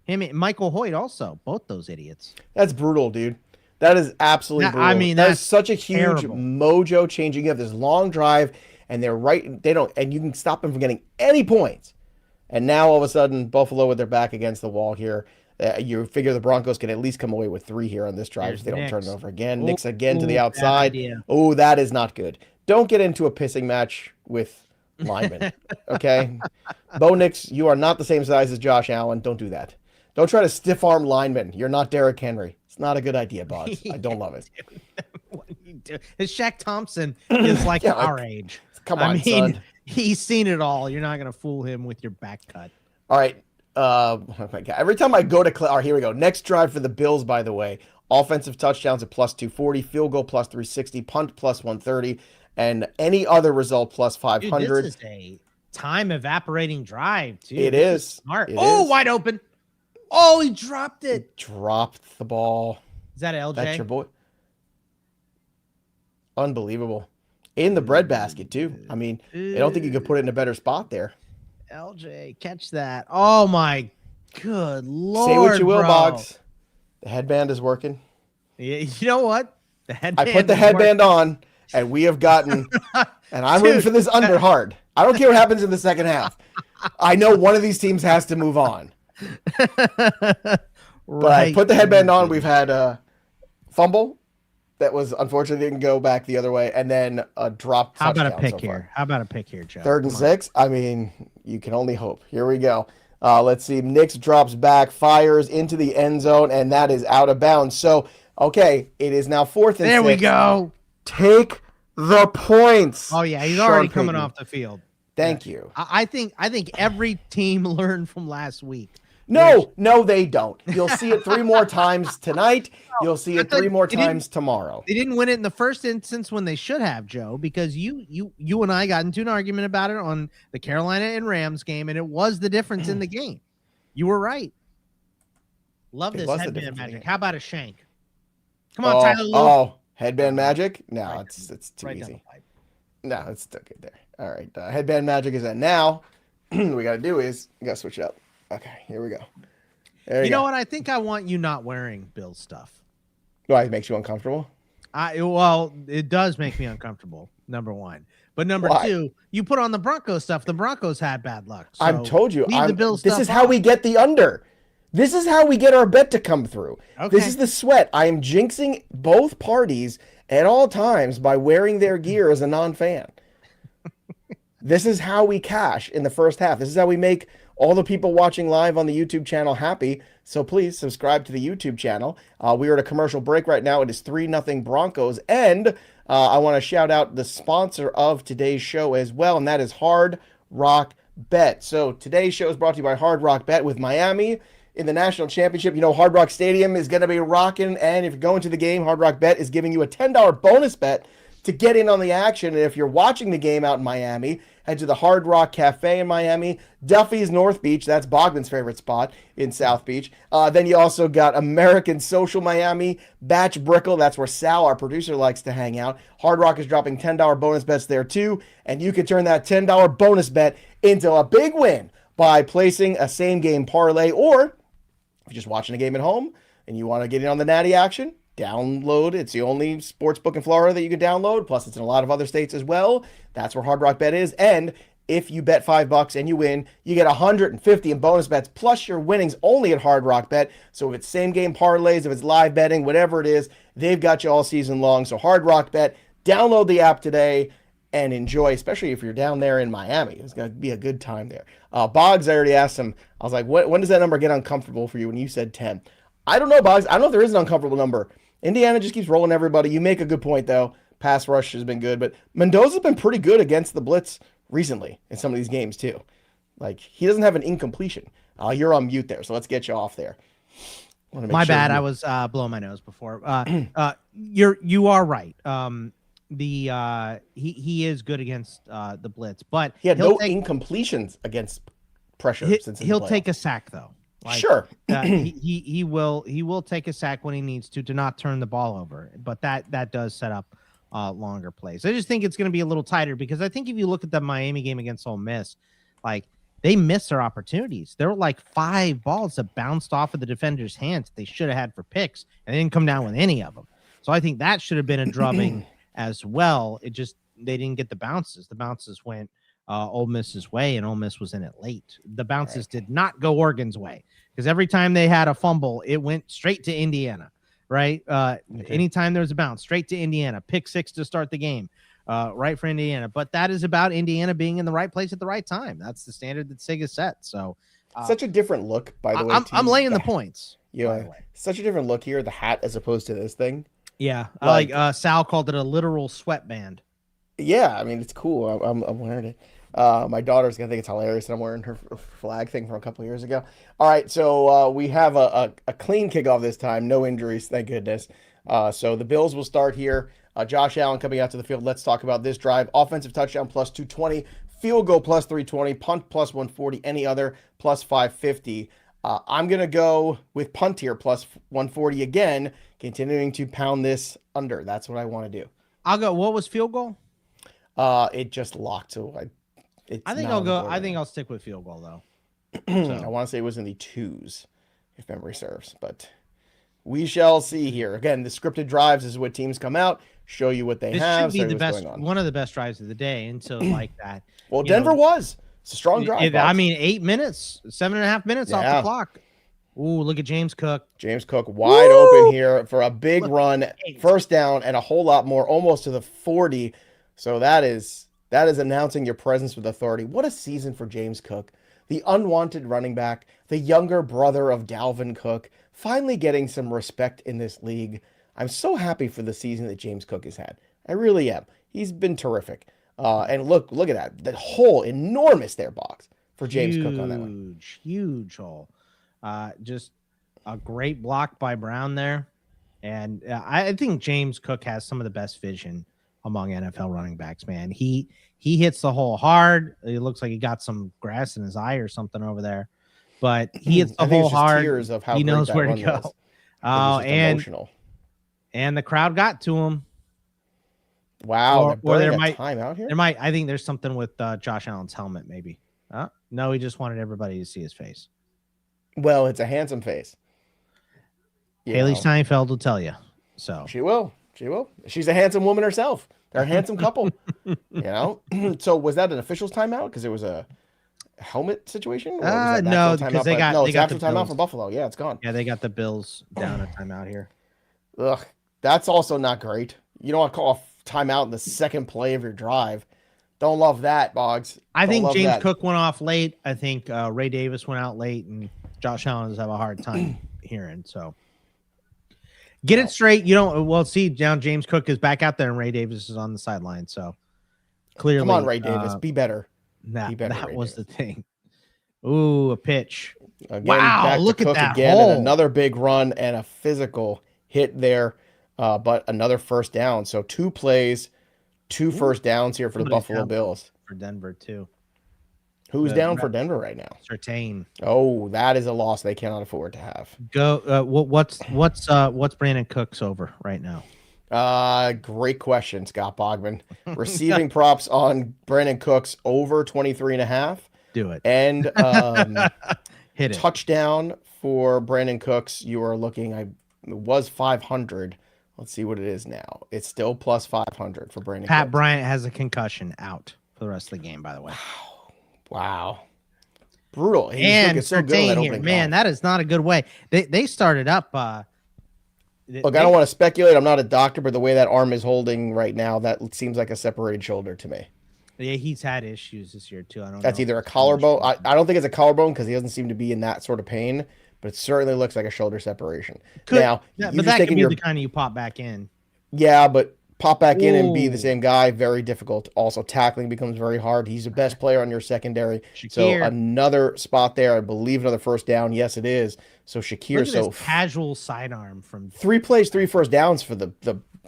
Him and Michael Hoyt also, both those idiots. That's brutal, dude. That is absolutely brutal. I mean, that is such a huge terrible. mojo changing. You have this long drive, and and you can stop them from getting any points. And now all of a sudden, Buffalo with their back against the wall here. You figure the Broncos can at least come away with 3 here on this drive if they don't turn it over again. Knicks again to the outside. Oh, that is not good. Don't get into a pissing match with linemen, okay? Bo Nix, you are not the same size as Josh Allen. Don't do that. Don't try to stiff-arm linemen. You're not Derrick Henry. It's not a good idea, Boggs. I don't love it. What do you do? Shaq Thompson is like our age. Come on, son. He's seen it all. You're not going to fool him with your back cut. All right. Oh my God. Every time I go to all right, here we go. Next drive for the Bills, by the way. Offensive touchdowns at plus 240, field goal plus 360, punt plus 130, and any other result plus 500. Dude, this is a time evaporating drive, too. It is. Smart. Wide open. Oh, he dropped it. He dropped the ball. Is that LJ? That's your boy. Unbelievable. In the breadbasket, too. I mean, I don't think you could put it in a better spot there. LJ, catch that. Oh, my good Lord. Say what you will, Boggs. The headband is working. Yeah, you know what? The headband. I put the headband on, and we have gotten And I'm rooting for this under hard. I don't care what happens in the second half. I know one of these teams has to move on. But I put the headband on. We've had a fumble that was unfortunately didn't go back the other way, and then a drop touchdown. How about a pick here? How about a pick here, Joe? 3rd and 6. I mean, you can only hope. Here we go. Let's see. Nix drops back, fires into the end zone, and that is out of bounds. So, okay, it is now 4th and 6. There we go. Take the points. Oh yeah, he's already coming off the field. Thank you. I think every team learned from last week. No, they don't. You'll see it 3 more times tonight. You'll see it 3 more times tomorrow. They didn't win it in the first instance when they should have, Joe, because you and I got into an argument about it on the Carolina and Rams game, and it was the difference in the game. You were right. Love this headband magic. How about a shank? Come on, Tyler Lue. Oh, headband magic? No, it's too right easy. No, it's still good there. All right, headband magic is at now. What we got to do is we got to switch it up. Okay, here we go. You know what? I think I want you not wearing Bill's stuff. Why? It makes you uncomfortable? Well, it does make me uncomfortable, number 1. But number 2, you put on the Broncos stuff. The Broncos had bad luck. So I've told you. The Bills this is how we get the under. This is how we get our bet to come through. Okay. This is the sweat. I am jinxing both parties at all times by wearing their gear as a non-fan. This is how we cash in the first half. This is how we make all the people watching live on the YouTube channel happy. So please subscribe to the YouTube channel. We are at a commercial break right now. It is 3-0 Broncos. And I want to shout out the sponsor of today's show as well, and that is Hard Rock Bet. So today's show is brought to you by Hard Rock Bet with Miami in the national championship. You know, Hard Rock Stadium is going to be rocking. And if you're going to the game, Hard Rock Bet is giving you a $10 bonus bet to get in on the action. And if you're watching the game out in Miami, head to the Hard Rock Cafe in Miami, Duffy's North Beach, that's Bogman's favorite spot in South Beach. Then you also got American Social Miami, Batch Brickle, that's where Sal, our producer, likes to hang out. Hard Rock is dropping $10 bonus bets there too, and you can turn that $10 bonus bet into a big win by placing a same-game parlay, or if you're just watching a game at home and you want to get in on the natty action, download. It's the only sports book in Florida that you can download. Plus, it's in a lot of other states as well. That's where Hard Rock Bet is. And if you bet $5 and you win, you get 150 in bonus bets, plus your winnings only at Hard Rock Bet. So if it's same game parlays, if it's live betting, whatever it is, they've got you all season long. So Hard Rock Bet, download the app today and enjoy, especially if you're down there in Miami. It's going to be a good time there. Boggs, I already asked him. I was like, when does that number get uncomfortable for you? When you said 10. I don't know, Boggs. I don't know if there is an uncomfortable number. Indiana just keeps rolling everybody. You make a good point, though. Pass rush has been good, but Mendoza's been pretty good against the blitz recently in some of these games, too. Like, he doesn't have an incompletion. You're on mute there, so let's get you off there. My bad. I was blowing my nose before. You are right. He is good against the blitz, but he had no incompletions against pressure. He'll take a sack, though. Like, sure. he will take a sack when he needs to not turn the ball over, but that does set up longer plays. I just think it's going to be a little tighter because I think if you look at the Miami game against Ole Miss, like they missed their opportunities. There were like 5 balls that bounced off of the defender's hands that they should have had for picks, and they didn't come down with any of them. So I think that should have been a drubbing as well. It just they didn't get the bounces. The bounces went Ole Miss's way, and Ole Miss was in it late. The bounces did not go Oregon's way because every time they had a fumble, it went straight to Indiana, right? Anytime there was a bounce, straight to Indiana. Pick 6 to start the game, right for Indiana. But that is about Indiana being in the right place at the right time. That's the standard that Sig has set. So such a different look, by the way. I'm laying the points. Yeah, such a different look here, the hat as opposed to this thing. Yeah, like Sal called it a literal sweatband. Yeah, I mean, it's cool. I'm wearing it. My daughter's gonna think it's hilarious that I'm wearing her flag thing from a couple of years ago. All right, so we have a clean kickoff this time. No injuries, thank goodness. So the Bills will start here. Josh Allen coming out to the field. Let's talk about this drive. Offensive touchdown plus 220, field goal plus 320, punt plus 140, any other plus 550. I'm going to go with punt here plus 140 again, continuing to pound this under. That's what I want to do. I'll go. What was field goal? It just locked. So I think I'll go. I think I'll stick with field goal though. So. I want to say it was in the 2s, if memory serves, but We shall see here. Again, the scripted drives is what teams come out, show you what they This have. should be show you the what's best, going on. one of the best drives of the day until like that. Well, Denver was. It's a strong drive. I mean, 8 minutes, 7.5 minutes off the clock. Ooh, look at James Cook. James Cook wide open here for a big run, first down, and a whole lot more, almost to the 40. So that is announcing your presence with authority. What a season for James Cook, the unwanted running back, the younger brother of Dalvin Cook, finally getting some respect in this league. I'm so happy for the season that James Cook has had. I really am. He's been terrific. And look at that. That hole, enormous there, box for James Cook on that one. Huge hole. Just a great block by Brown there. And I think James Cook has some of the best vision among NFL running backs, man. He hits the hole hard. It looks like he got some grass in his eye or something over there. But he hits the hole hard. Tears of how he knows where to go. Was. And emotional. And the crowd got to him. Wow, or there might time out here. I think there's something with Josh Allen's helmet, maybe. No, he just wanted everybody to see his face. Well, it's a handsome face. Haley Steinfeld will tell you. So she will. She's a handsome woman herself. They're a handsome couple. So was that an official's timeout because it was a helmet situation? Or was that no, because they got the timeout for Buffalo. Yeah, it's gone. Yeah, they got the Bills down a timeout here. Ugh, that's also not great. You don't want to call a timeout in the second play of your drive. Don't love that, Boggs. I think James Cook went off late. I think Ray Davis went out late, and Josh Allen does have a hard time hearing. So get it straight. You don't. Well, see, now James Cook is back out there, and Ray Davis is on the sideline. So clearly, come on, Ray Davis, be better. That was the thing. Ooh, a pitch. Again, wow, look at that again, hole. And another big run and a physical hit there, but another first down. So 2 plays, 2 first downs here for the Buffalo Bills. For Denver too. Who's down for Denver right now? Surtain. Oh, that is a loss they cannot afford to have. Go. What's Brandon Cooks over right now? Great question, Scott Bogman. Receiving props on Brandon Cooks over 23.5. Do it. And hit it. Touchdown for Brandon Cooks. You are looking. It was 500. Let's see what it is now. It's still plus 500 for Brandon Pat Cooks. Bryant has a concussion out for the rest of the game, by the way. Wow. Brutal. And Surtain here. Man, that is not a good way. They started up. Look, I don't want to speculate. I'm not a doctor, but the way that arm is holding right now, that seems like a separated shoulder to me. Yeah, he's had issues this year, too. That's either a collarbone. I don't think it's a collarbone because he doesn't seem to be in that sort of pain, but it certainly looks like a shoulder separation. But that could be the kind of you pop back in. Yeah, but pop back in and be the same guy, very difficult. Also, tackling becomes very hard. He's the best player on your secondary. Shakir. So another spot there. I believe another first down. Yes, it is. So Shakir. Look at this casual sidearm from 3 plays, 3 first downs for the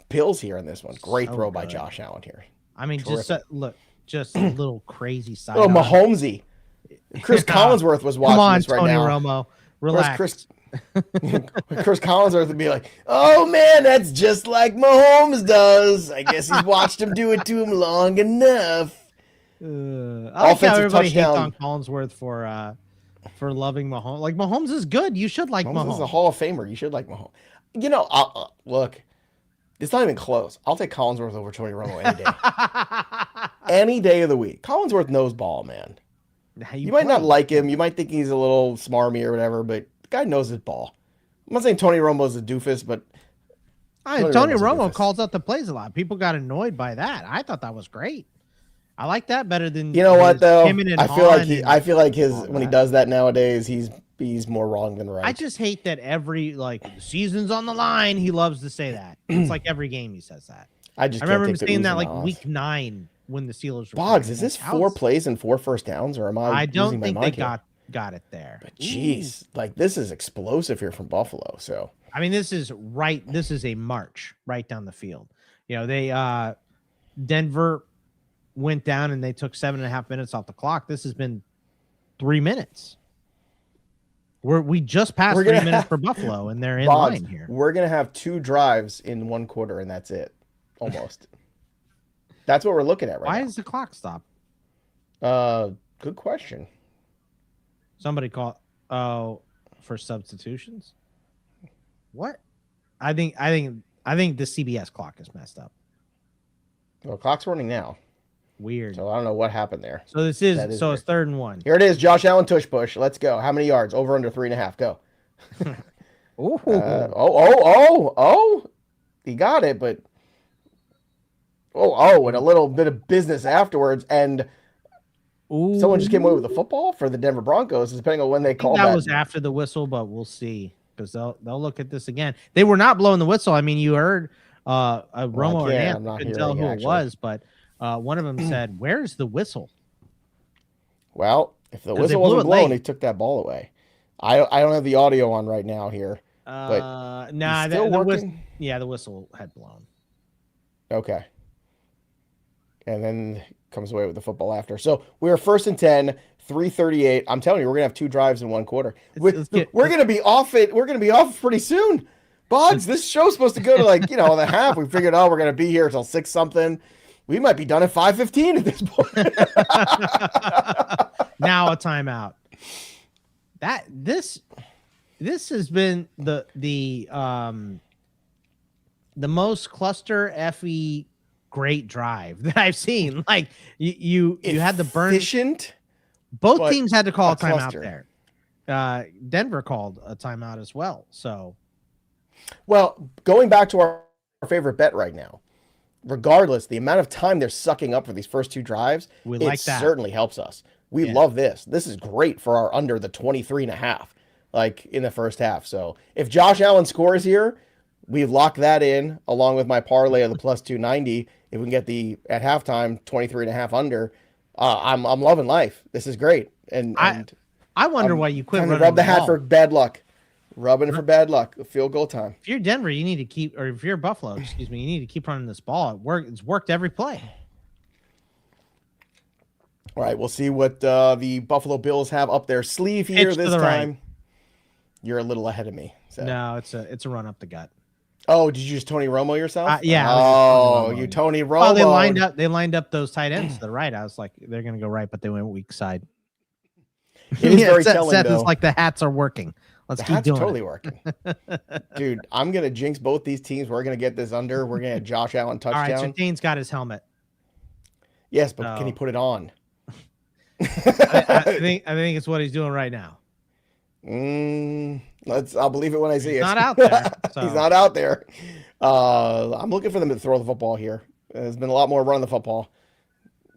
Bills here in this one. Great throw by Josh Allen here. I mean, just a little crazy side. Oh, Mahomesy. Chris Collinsworth was watching this right now. Come on, Tony Romo. Relax. Chris Collinsworth would be like, "Oh man, that's just like Mahomes does. I guess he's watched him do it to him long enough." I like how everybody hates on Collinsworth for loving Mahomes. Like, Mahomes is good. You should like Mahomes. Mahomes is a Hall of Famer. You should like Mahomes. Look, it's not even close. I'll take Collinsworth over Tony Romo any day. Any day of the week. Collinsworth knows ball, man. You might not like him. You might think he's a little smarmy or whatever, but the guy knows his ball. I'm not saying Tony Romo's a doofus, but Tony Romo calls out the plays a lot. People got annoyed by that. I thought that was great. I like that better than what though. I feel like his when he does that nowadays, he's more wrong than right. I just hate that every the season's on the line. He loves to say that. It's like every game he says that. I remember him saying that like week 9 when the Steelers were Boggs. Is this 4 plays and 4 first downs, or am I? I don't think they got it there. But jeez, this is explosive here from Buffalo. So I mean, this is a march right down the field. They Denver went down and they took 7.5 minutes off the clock. This has been 3 minutes. We just passed 3 minutes for Buffalo, and they're in line here. We're gonna have 2 drives in 1 quarter, and that's it. Almost. That's what we're looking at right now. Why is the clock stop? Good question. Somebody called for substitutions. What? I think the CBS clock is messed up. Well, clock's running now. Weird. So I don't know what happened there. So it's 3rd and 1. Here it is. Josh Allen tush push. Let's go. How many yards? Over under 3.5. Go. He got it, but and a little bit of business afterwards, and someone just came away with the football for the Denver Broncos, depending on when they call that. That was after the whistle, but we'll see, because they'll look at this again. They were not blowing the whistle. I mean, you heard Romo and I couldn't tell who it was, but one of them said, "Where's the whistle?" Well, if the whistle wasn't blown, he took that ball away. I don't have the audio on right now here. But the whistle had blown. Okay. And then comes away with the football after. So we're 1st and 10, 3:38. I'm telling you, we're gonna have 2 drives in 1 quarter. We're gonna be off it. We're gonna be off pretty soon. Boggs, this show's supposed to go to the half. We figured, we're gonna be here till 6 something. We might be done at 5:15 at this point. Now a timeout. This has been the most cluster effy great drive that I've seen. Like you had the burn. Efficient. Both teams had to call a timeout there. Denver called a timeout as well. So, well, going back to our favorite bet right now, regardless, the amount of time they're sucking up for these first 2 drives, certainly helps us. We love this. This is great for our under the 23.5, in the first half. So if Josh Allen scores here, we've locked that in along with my parlay of the plus 290. If we can get at halftime 23.5 under, I'm loving life. This is great. And I wonder why you quit running rub the hat for bad luck. Rubbing it for bad luck. Field goal time. If you're Denver, you need to keep, or if you're Buffalo, you need to keep running this ball. It's worked every play. All right, we'll see what the Buffalo Bills have up their sleeve here this time. Right. You're a little ahead of me. So. No, it's a run up the gut. Oh, did you just Tony Romo yourself? Yeah. Oh, you Tony Romo. Well, they lined up those tight ends to the right. I was like, they're going to go right, but they went weak side. It is very telling, Seth though. Is like the hats are working. Let's keep doing it. Totally working. Dude, I'm going to jinx both these teams. We're going to get this under. We're going to get Josh Allen touchdown. All right, so Dane's got his helmet. Yes, but can he put it on? I think it's what he's doing right now. I'll believe it when I see it. He's not out there. So. He's not out there. I'm looking for them to throw the football here. There's been a lot more run the football.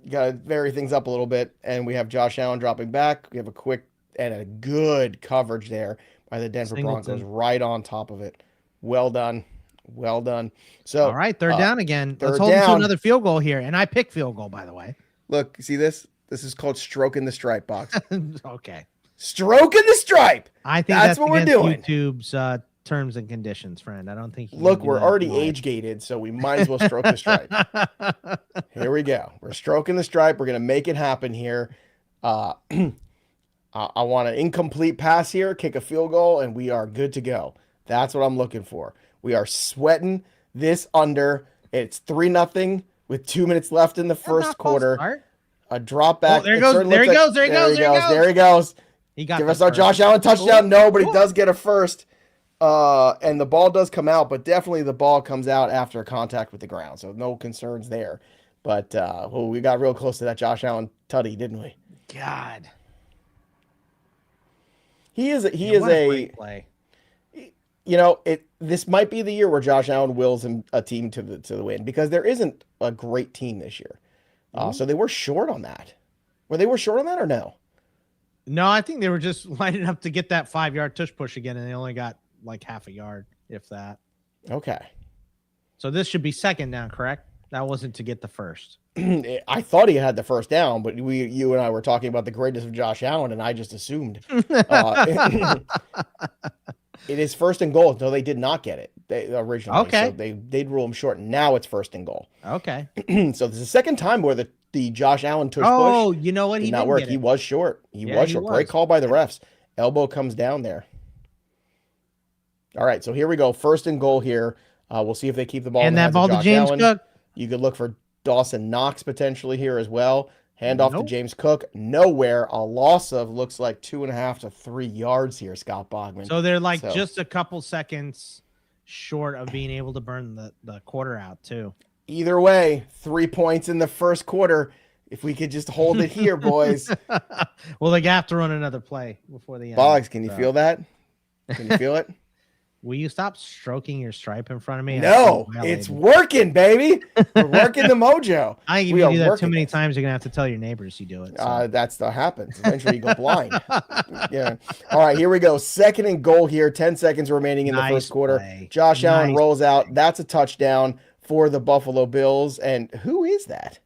You got to vary things up a little bit, and we have Josh Allen dropping back. We have a quick and a good coverage there by the Denver Broncos, right on top of it. Well done. Well done. So, all right, third down again. Let's hold them to another field goal here, and I picked field goal, by the way. Look, see this? This is called stroking the stripe, box. Okay. Stroking the stripe. I think that's what we're doing. YouTube's terms and conditions, friend. I don't think. Look, we're already age gated, so we might as well stroke the stripe. Here we go. We're stroking the stripe. We're gonna make it happen here. I want an incomplete pass here, kick a field goal, and we are good to go. That's what I'm looking for. We are sweating this under. It's 3-0 with 2 minutes left in the first quarter. A drop back. Oh, there he goes. There he goes. Give us our Josh Allen touchdown. No, but he does get a first. And the ball does come out, but definitely the ball comes out after contact with the ground. So no concerns there. But we got real close to that Josh Allen tutty, didn't we? God. He is a great play. This might be the year where Josh Allen wills a team to the win, because there isn't a great team this year. So they were short on that. Were they short on that or no? No, I think they were just lining up to get that 5-yard tush push again, and they only got like half a yard, if that. Okay. So this should be second down, correct? That wasn't to get the first. I thought he had the first down, but you and I were talking about the greatness of Josh Allen, and I just assumed. It is first and goal. No, they did not get it originally. Okay. So they'd rule him short. Now it's first and goal. Okay. So this is the second time where the Josh Allen tush push. Oh, you know what? He did not work. He was short. He was short. Great call by the refs. Elbow comes down there. All right, so here we go. First and goal here. We'll see if they keep the ball. And that ball to James Cook. You could look for Dawson Knox potentially here as well. Hand off to James Cook. Nowhere. A loss of looks like 2.5 to 3 yards here, Scott Bogman. So they're just a couple seconds short of being able to burn the quarter out too. Either way, 3 points in the first quarter. If we could just hold it here, boys. Well, they have to run another play before the end. Boggs, can you feel that? Can you feel it? Will you stop stroking your stripe in front of me? No, it's working, baby. We're working the mojo. I think if you do that too many times, you're going to have to tell your neighbors you do it. So. That's what happens. Eventually you go blind. Yeah. All right, here we go. 2nd and goal here. 10 seconds remaining in the first quarter. Play. Josh Allen rolls out. That's a touchdown for the Buffalo Bills. And who is that?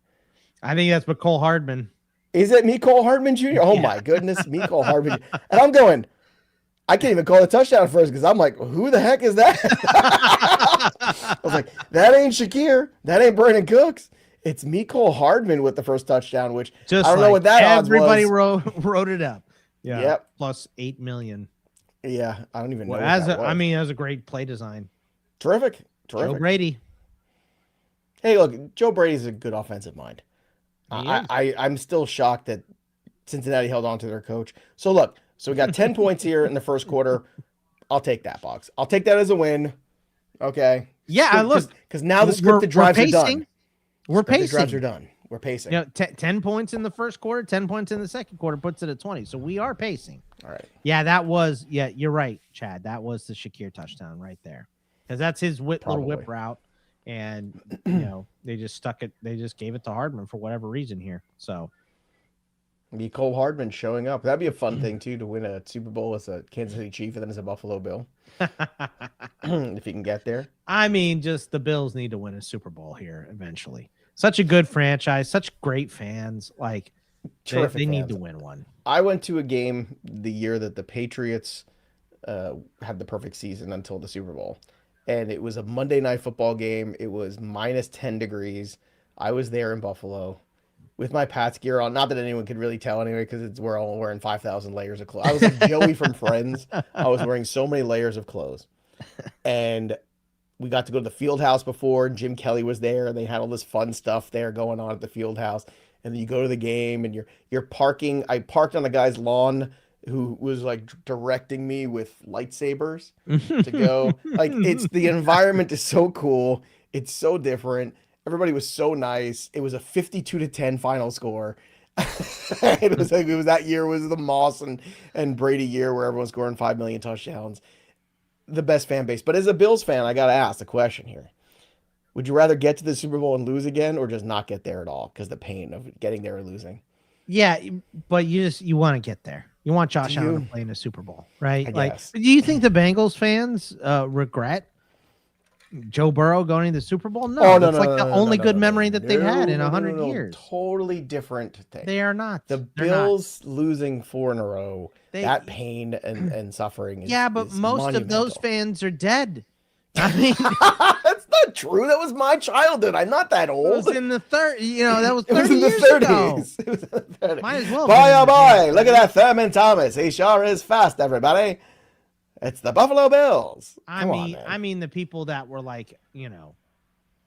I think that's Mecole Hardman. Is it Mecole Hardman Jr.? Oh, my goodness. Mecole Hardman. And I'm going, I can't even call the touchdown first because I'm like, who the heck is that? I was like, that ain't Shakir. That ain't Brandon Cooks. It's Mecole Hardman with the first touchdown, which just I don't know what that odds was. Everybody wrote it up. Yeah. Yep. Plus $8 million. Yeah. I don't even know. As a great play design. Terrific. Joe Brady. Hey, look, Joe Brady's a good offensive mind. I'm still shocked that Cincinnati held on to their coach. So look, we got 10 points here in the first quarter. I'll take that, Boggs. I'll take that as a win. Okay. Yeah, look, because now the scripted drives are done. We're pacing. Drives are done. We're pacing. 10 points in the first quarter, 10 points in the second quarter puts it at 20. So we are pacing. All right. Yeah, you're right, Chad. That was the Shakir touchdown right there. Because that's his little whip route. And, they just stuck it. They just gave it to Hardman for whatever reason here. So. Mecole Hardman showing up. That'd be a fun thing, too, to win a Super Bowl as a Kansas City Chief and then as a Buffalo Bill. If you can get there. I mean, just the Bills need to win a Super Bowl here eventually. Such a good franchise, such great fans. Like, they need to win one. I went to a game the year that the Patriots had the perfect season until the Super Bowl. And it was a Monday Night Football game. It was minus 10 degrees. I was there in Buffalo with my Pats gear on. Not that anyone could really tell anyway, because we're all wearing 5,000 layers of clothes. I was like Joey from Friends. I was wearing so many layers of clothes. And we got to go to the field house before. And Jim Kelly was there. And they had all this fun stuff there going on at the field house. And then you go to the game and you're parking. I parked on a guy's lawn who was like directing me with lightsabers to go. Like, the environment is so cool. It's so different. Everybody was so nice. It was a 52-10 final score. It was that year was the Moss and Brady year where everyone's scoring 5 million touchdowns. The best fan base. But as a Bills fan, I got to ask the question here. Would you rather get to the Super Bowl and lose again or just not get there at all because the pain of getting there and losing? Yeah, but you want to get there. You want Josh Allen to play in a Super Bowl, right? Do you think the Bengals fans regret Joe Burrow going to the Super Bowl? No, it's like the only good memory that they've had in 100 years. Totally different thing. They are not. The Bills losing 4 in a row, that pain and suffering is but most monumental. of those fans are dead. I mean, that's not true. That was my childhood. I'm not that old. It was in the 30s. That was 30 it was in the years 30s. ago. It was in the 30s. Might as well. Boy, oh boy. Look at that Thurman Thomas. He sure is fast, everybody. It's the Buffalo Bills. I mean the people that were like,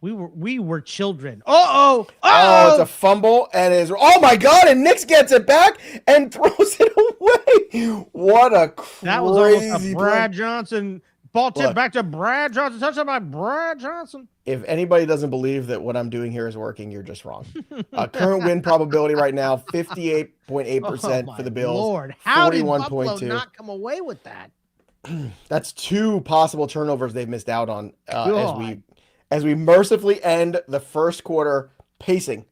we were children. Oh, it's a fumble and oh my God, and Nix gets it back and throws it away. What a crazy That was almost a Brad Johnson ball tip back to Brad Johnson. Touchdown by Brad Johnson. If anybody doesn't believe that what I'm doing here is working, you're just wrong. Current win probability right now, 58.8% for the Bills. Lord, how did Buffalo not come away with that? That's 2 possible turnovers they've missed out on as we mercifully end the first quarter pacing.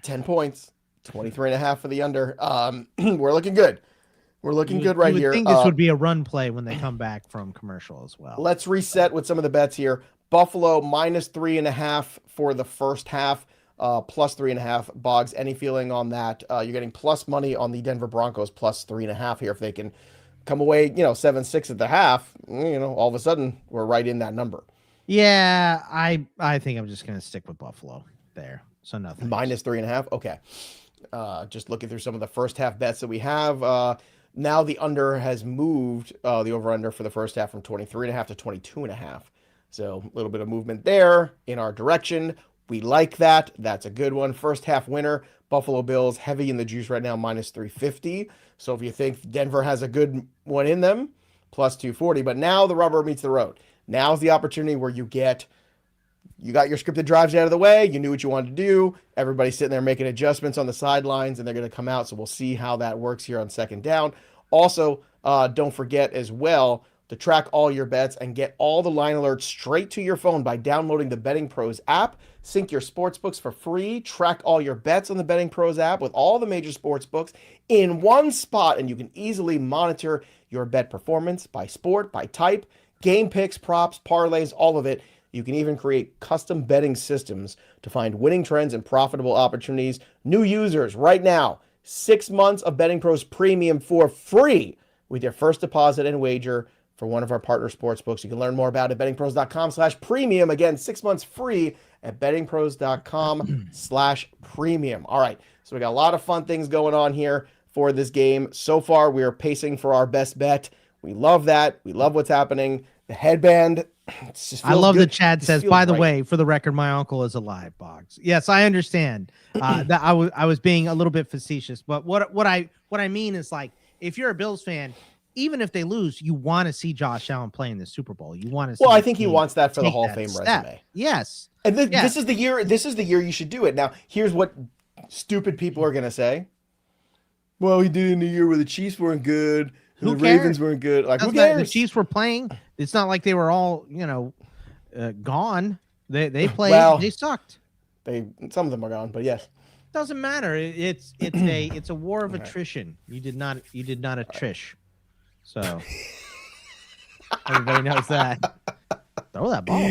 10 points, 23.5 for the under. We're looking good. We're looking good right here. I think this would be a run play when they come back from commercial as well. Let's reset with some of the bets here. Buffalo minus 3.5 for the first half, plus 3.5. Boggs, any feeling on that? You're getting plus money on the Denver Broncos plus 3.5 here if they can come away, 7-6 at the half. All of a sudden we're right in that number. Yeah, I think I'm just going to stick with Buffalo there. So nothing. Minus 3.5. Okay. Just looking through some of the first half bets that we have. Now the under has moved, the over-under for the first half from 23.5 to 22.5. So a little bit of movement there in our direction. We like that. That's a good one. First half winner, Buffalo Bills, heavy in the juice right now, minus 350. So if you think Denver has a good one in them, plus 240. But now the rubber meets the road. Now's the opportunity where you got your scripted drives out of the way. You knew what you wanted to do. Everybody's sitting there making adjustments on the sidelines, and they're going to come out. So we'll see how that works here on second down. Also, don't forget as well to track all your bets and get all the line alerts straight to your phone by downloading the BettingPros app. Sync your sportsbooks for free. Track all your bets on the BettingPros app with all the major sportsbooks in one spot, and you can easily monitor your bet performance by sport, by type, game picks, props, parlays, all of it. You can even create custom betting systems to find winning trends and profitable opportunities. New users right now, 6 months of BettingPros Premium for free with your first deposit and wager for one of our partner sportsbooks. You can learn more about it at bettingpros.com/premium. Again, 6 months free at bettingpros.com/premium. All right, so we got a lot of fun things going on here for this game. So far, we are pacing for our best bet. We love that. We love what's happening. The headband. I love that Chad says, by the way, for the record, my uncle is alive, Boggs. Yes, I understand that I was being a little bit facetious, but what I mean is, like, if you're a Bills fan, even if they lose, you want to see Josh Allen play in the Super Bowl. You want to see. Well, I think he wants that for the Hall of Fame resume. Yes. And this is the year. This is the year you should do it. Now, here's what stupid people are gonna say. Well, he did it in the year where the Chiefs weren't good. And the Ravens weren't good. Like, who cares? The Chiefs were playing. It's not like they were all, gone. They played. Well, they sucked. Some of them are gone, but yes. Doesn't matter. It's a war of attrition. You did not attrish. So everybody knows that. Throw that ball.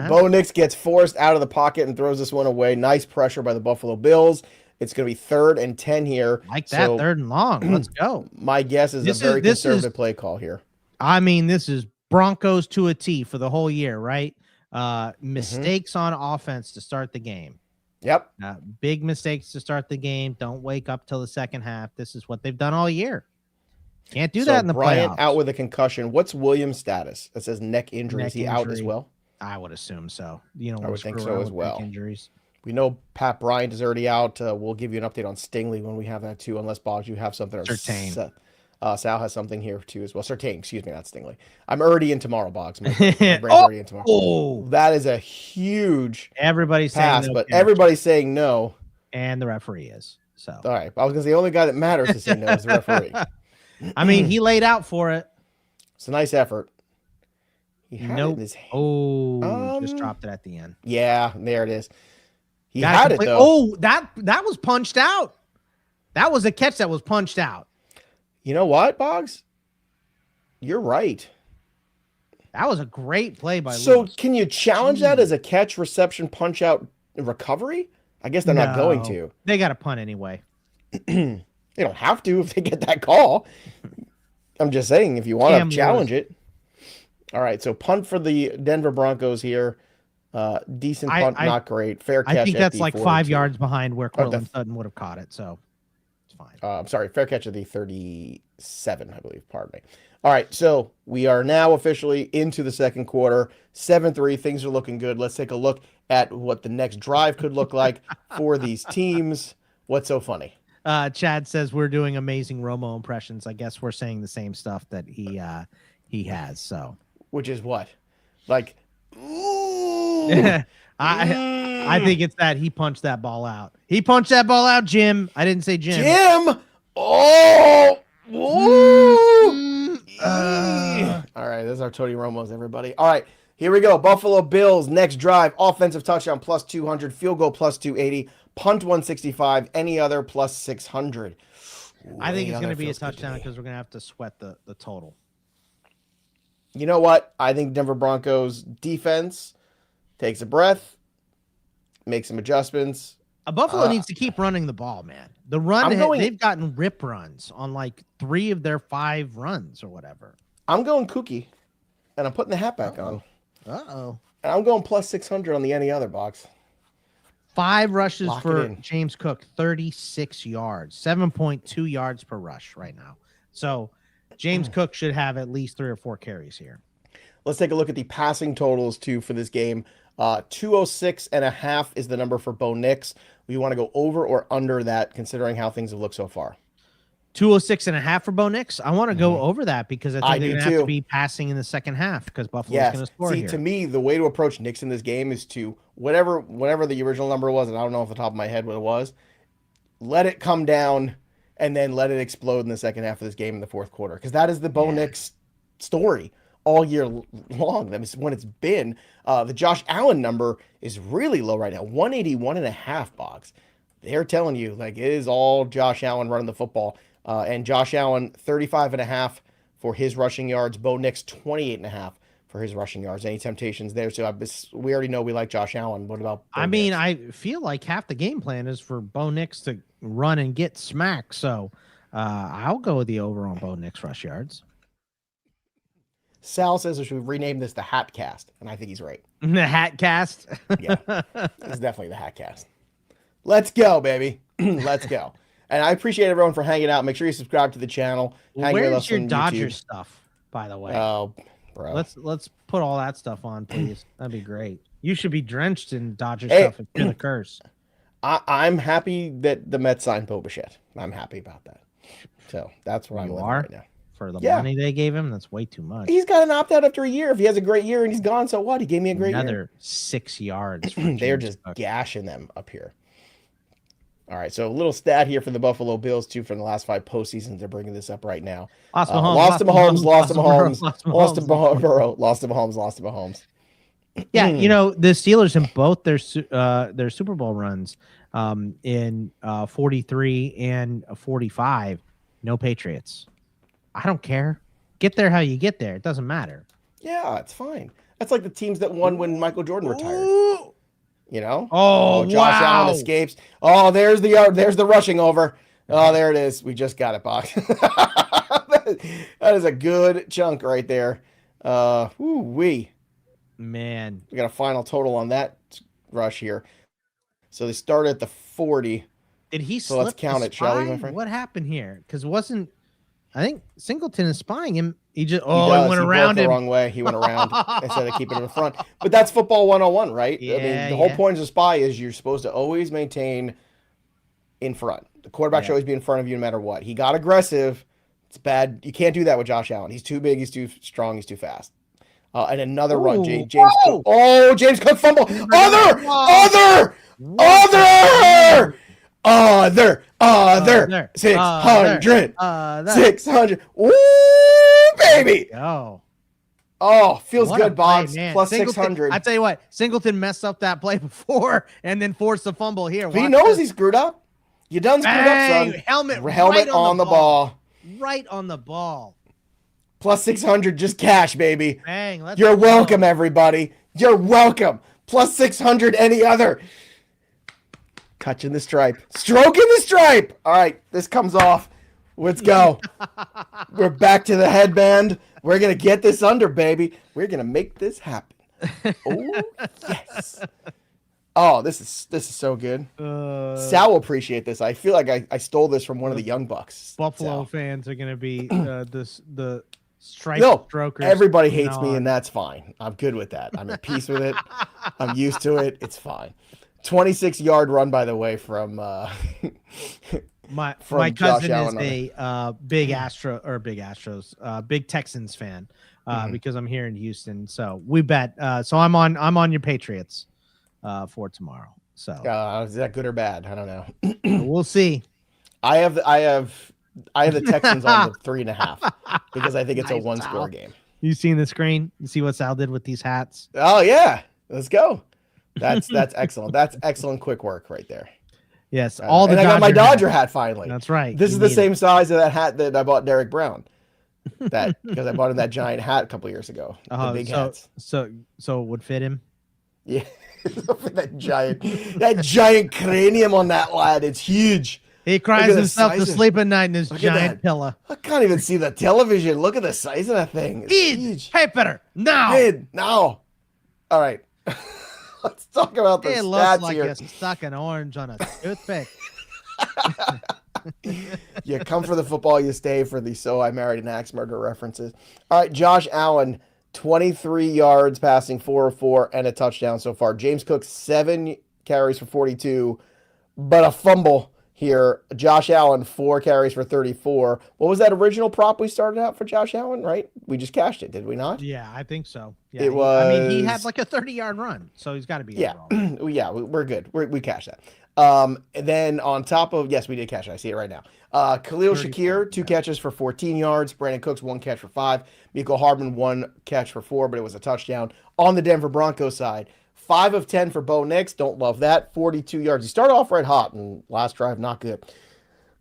Bo Nix gets forced out of the pocket and throws this one away. Nice pressure by the Buffalo Bills. It's going to be 3rd and 10 here. Like that, 3rd and long. Let's go. My guess is a very conservative play call here. I mean, this is Broncos to a T for the whole year, right? Mistakes on offense to start the game. Yep. Big mistakes to start the game. Don't wake up till the second half. This is what they've done all year. Can't do that in the Bryant playoffs. Out with a concussion. What's Williams' status? It says neck injury. Is he out as well? I would assume so. I would think so as well. Injuries. We know Pat Bryant is already out. We'll give you an update on Stingley when we have that too, unless, Boggs, you have something. Surtain. Sal has something here too as well. Surtain, excuse me, not Stingley. I'm already in tomorrow, Boggs. My brain's already in tomorrow. Oh, that is a huge everybody's pass, saying no, but everybody's saying no. And the referee is. So all right. I was gonna say the only guy that matters to say no is the referee. I mean, he laid out for it. It's a nice effort. He had it in his hand. Oh, just dropped it at the end. Yeah, there it is. He had it though. Oh, that was punched out. That was a catch that was punched out. You know what, Boggs? You're right. That was a great play by Lewis. Can you challenge that as a catch, reception, punch out, recovery? I guess they're not going to. They got to punt anyway. They don't have to if they get that call. I'm just saying, if you want to challenge it. All right, so punt for the Denver Broncos here. Decent punt, not great. Fair catch. I think that's like 5 yards behind where Cortland Sutton would have caught it, so it's fine. I'm sorry, fair catch at the 37, I believe. Pardon me. All right, so we are now officially into the second quarter. 7-3, things are looking good. Let's take a look at what the next drive could look like for these teams. What's so funny? Chad says we're doing amazing Romo impressions. I guess we're saying the same stuff that he has. So, which is what, like, ooh, I think it's that he punched that ball out. He punched that ball out, Jim. I didn't say Jim. Jim. Oh. All right, those are Tony Romo's, everybody. All right, here we go. Buffalo Bills next drive. Offensive touchdown plus 200. Field goal plus 280. Punt 165, any other plus 600. I think it's going to be a touchdown because we're going to have to sweat the total. You know what? I think Denver Broncos defense takes a breath, makes some adjustments. Buffalo needs to keep running the ball, man. The run, they've gotten rip runs on like 3 of their 5 runs or whatever. I'm going kooky, and I'm putting the hat back on. Uh-oh. And I'm going plus 600 on the any other box. 5 rushes for James Cook, 36 yards, 7.2 yards per rush right now. So James Cook should have at least 3 or 4 carries here. Let's take a look at the passing totals too for this game. 206.5 is the number for Bo Nix. We want to go over or under that, considering how things have looked so far. 206.5 for Bo Nix. I want to go over that because I think they're going to have to be passing in the second half because Buffalo's going to score here. To me, the way to approach Nix in this game is to whatever the original number was, and I don't know off the top of my head what it was, let it come down and then let it explode in the second half of this game in the fourth quarter, because that is the Bo Nix story all year long. That is when it's been. The Josh Allen number is really low right now, 181.5, Boggs. They're telling you, like, it is all Josh Allen running the football. And Josh Allen, 35.5 for his rushing yards. Bo Nix, 28.5 for his rushing yards. Any temptations there? So we already know we like Josh Allen. What about Bo Nix? I feel like half the game plan is for Bo Nix to run and get smacked. So I'll go with the over on Bo Nix rush yards. Sal says we should rename this the Hat Cast, and I think he's right. The Hat Cast? Yeah, it's definitely the Hat Cast. Let's go, baby. Let's go. And I appreciate everyone for hanging out. Make sure you subscribe to the channel. Where's your Dodger stuff, by the way? Oh, bro. Let's put all that stuff on, please. That'd be great. You should be drenched in Dodger stuff if you're the curse. I'm happy that the Mets signed Bo Bichette. I'm happy about that. So that's where I'm right now. For the money they gave him, that's way too much. He's got an opt-out after a year. If he has a great year and he's gone, so what? He gave me a great year. Another 6 yards. They're just gashing them up here. All right, so a little stat here for the Buffalo Bills, too, from the last 5 postseasons. They're bringing this up right now. Lost to Mahomes, lost to Mahomes, lost to Burrow, lost to Mahomes, lost to Mahomes. Yeah, you know, the Steelers in both their Super Bowl runs in 43 and 45, no Patriots. I don't care. Get there how you get there. It doesn't matter. Yeah, it's fine. That's like the teams that won when Michael Jordan retired. Ooh. You know? Oh, Josh Allen escapes. Oh, there's the rushing over. Oh, there it is. We just got it, Box. That is a good chunk right there. We got a final total on that rush here. So they start at the 40. Did he so let's count it, shall we, my friend? What happened here? Because I think Singleton is spying him. He just he went around him the wrong way. He went around instead of keeping it in front. But that's football 101, right? Yeah, I mean, the whole point of a spy is you're supposed to always maintain in front. The quarterback should always be in front of you no matter what. He got aggressive. It's bad. You can't do that with Josh Allen. He's too big. He's too strong. He's too fast. And another run. James Cook. Oh, James Cook fumble. Other. 600. Ooh, baby. Oh, feels good, Boggs. Plus 600. I tell you what, Singleton messed up that play before and then forced the fumble here. He knows he screwed up. You done screwed up, son. Helmet right on the ball. Right on the ball. Plus 600, just cash, baby. Bang. You're welcome, everybody. You're welcome. Plus 600, any other. Touching the stripe. Stroking the stripe. All right, this comes off. Let's go. We're back to the headband. We're going to get this under, baby. We're going to make this happen. Oh, yes. Oh, this is so good. Sal will appreciate this. I feel like I stole this from one of the young bucks. Buffalo fans are going to be the stripe strokers. Everybody hates me, and that's fine. I'm good with that. I'm at peace with it. I'm used to it. It's fine. 26-yard run, by the way, from my cousin is a big Texans fan because I'm here in Houston. So we bet. So I'm on your Patriots for tomorrow. So is that good or bad? I don't know. We'll see. I have the Texans on the 3.5 because I think it's a one-score game. You seen the screen? You see what Sal did with these hats? Oh yeah, let's go. That's excellent. That's excellent quick work right there. Yes, and I got my Dodger hat finally. That's right. This is the same size of that hat that I bought Derek Brown. Because I bought him that giant hat a couple years ago. The big hats. So it would fit him. Yeah, that giant cranium on that lad. It's huge. He cries himself to sleep at night in his giant pillow. I can't even see the television. Look at the size of that thing. It's huge. Paper now. Now. All right. Let's talk about the stats here. It looks like you stuck an orange on a toothpick. You come for the football, you stay for the So I Married an Axe Murderer references. All right, Josh Allen, 23 yards passing, 4 of 4, and a touchdown so far. James Cook, 7 carries for 42, but a fumble. here. Josh Allen, 4 carries for 34. What was that original prop we started out for Josh Allen, right? We just cashed it, did we not? Yeah, I think so. Yeah, It was. I mean, he had like a 30-yard run, so he's got to be. Yeah, yeah, we're good. We cashed that. And then on top of, yes, we did cash it. I see it right now. Khalil Shakir, 2 catches for 14 yards. Brandon Cooks, 1 catch for 5. Mecole Hardman, 1 catch for 4, but it was a touchdown. On the Denver Broncos side, 5 of 10 for Bo Nix. Don't love that. 42 yards. He started off red hot, and last drive, not good.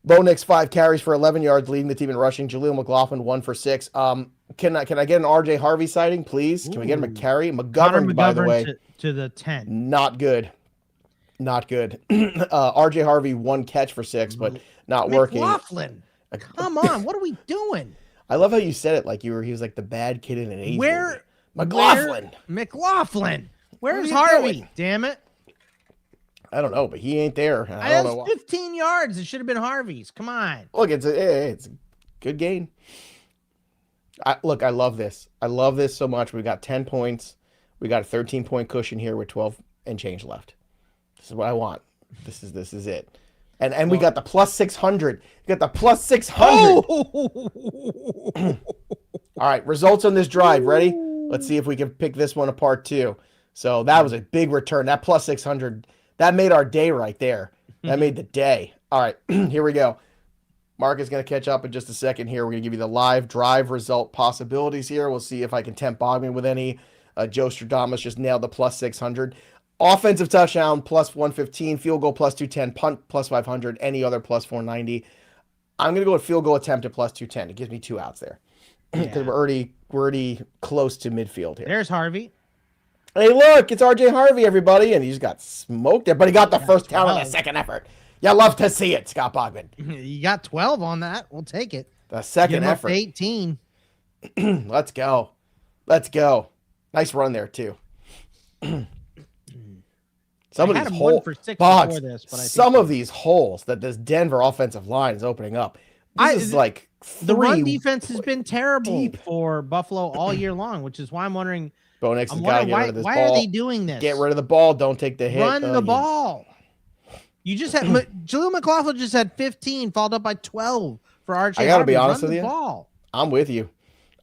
Bo Nix, 5 carries for 11 yards, leading the team in rushing. Jaleel McLaughlin, 1 for 6. Can I get an RJ Harvey sighting, please? Can we get him a carry? McGovern, by the way. To the 10. Not good. Not good. RJ Harvey, 1 catch for 6, but not working. McLaughlin, come on, what are we doing? I love how you said it like he was like the bad kid in an age movie. McLaughlin. Where's Harvey? Damn it. I don't know, but he ain't there. I don't know. 15 yards. It should have been Harvey's. Come on. Look, it's a good game. I love this. I love this so much. We got 10 points. We got a 13-point cushion here with 12 and change left. This is what I want. This is it. And we got the plus 600. We got the plus 600. All right, results on this drive. Ready? Let's see if we can pick this one apart too. So that was a big return. That plus 600, that made our day right there. That made the day. All right, here we go. Mark is going to catch up in just a second here. We're going to give you the live drive result possibilities here. We'll see if I can tempt Bogman with any. Joe Stradamus just nailed the plus 600. Offensive touchdown, plus 115. Field goal, plus 210. Punt, plus 500. Any other, plus 490. I'm going to go with field goal attempt at plus 210. It gives me 2 outs there. Because we're already close to midfield here. There's Harvey. Hey, look, it's RJ Harvey, everybody. And he just got smoked there, but he got the first down on the second effort. You love to see it, Scott Bogman. You got 12 on that. We'll take it. The second effort. 18. Let's go. Let's go. Nice run there, too. Some of these holes, Boggs, some of these holes that this Denver offensive line is opening up. This is like the run defense has been terrible for Buffalo all year long, which is why I'm wondering. Bo Nix has got to get rid of this ball. Why are they doing this? Get rid of the ball. Don't take the hit. Run the ball. You just had Jaleel McLaughlin just had 15, followed up by 12 for RJ. I got to be honest with you. I'm with you.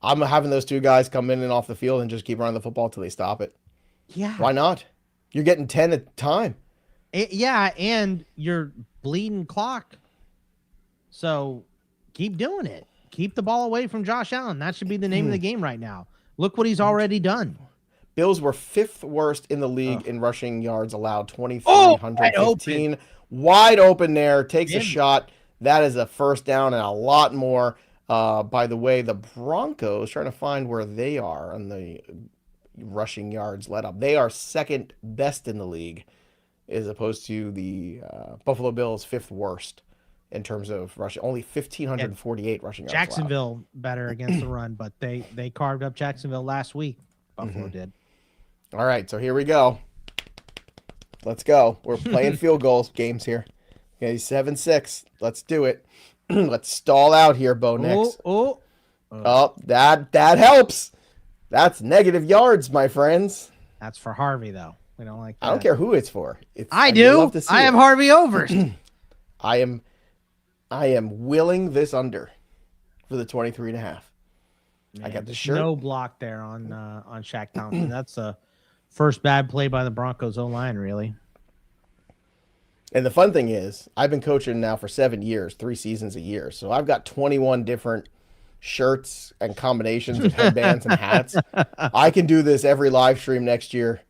I'm having those 2 guys come in and off the field and just keep running the football till they stop it. Yeah. Why not? You're getting 10 at a time. Yeah, and you're bleeding clock. So keep doing it. Keep the ball away from Josh Allen. That should be the name of the game right now. Look what he's already done. Bills were 5th worst in the league in rushing yards allowed, 2,315. Wide open there. Takes a shot. That is a first down and a lot more. By the way, the Broncos, trying to find where they are on the rushing yards let up. They are 2nd best in the league as opposed to the Buffalo Bills 5th worst in terms of rushing. Only 1,548 rushing yards Jacksonville allowed. Better against the run, but they carved up Jacksonville last week. Buffalo did. All right, so here we go. Let's go. We're playing field goals games here. Okay, 7-6. Let's do it. Let's stall out here, Bo Nix. Oh, that helps. That's negative yards, my friends. That's for Harvey, though. We don't like that. I don't care who it's for. I do. I have Harvey overs. I am willing this under for the 23.5. Man, I got the shirt. No block there on Shaq Thompson. That's a first bad play by the Broncos O-line, really. And the fun thing is, I've been coaching now for 7 years, 3 seasons a year. So I've got 21 different shirts and combinations of headbands and hats. I can do this every live stream next year,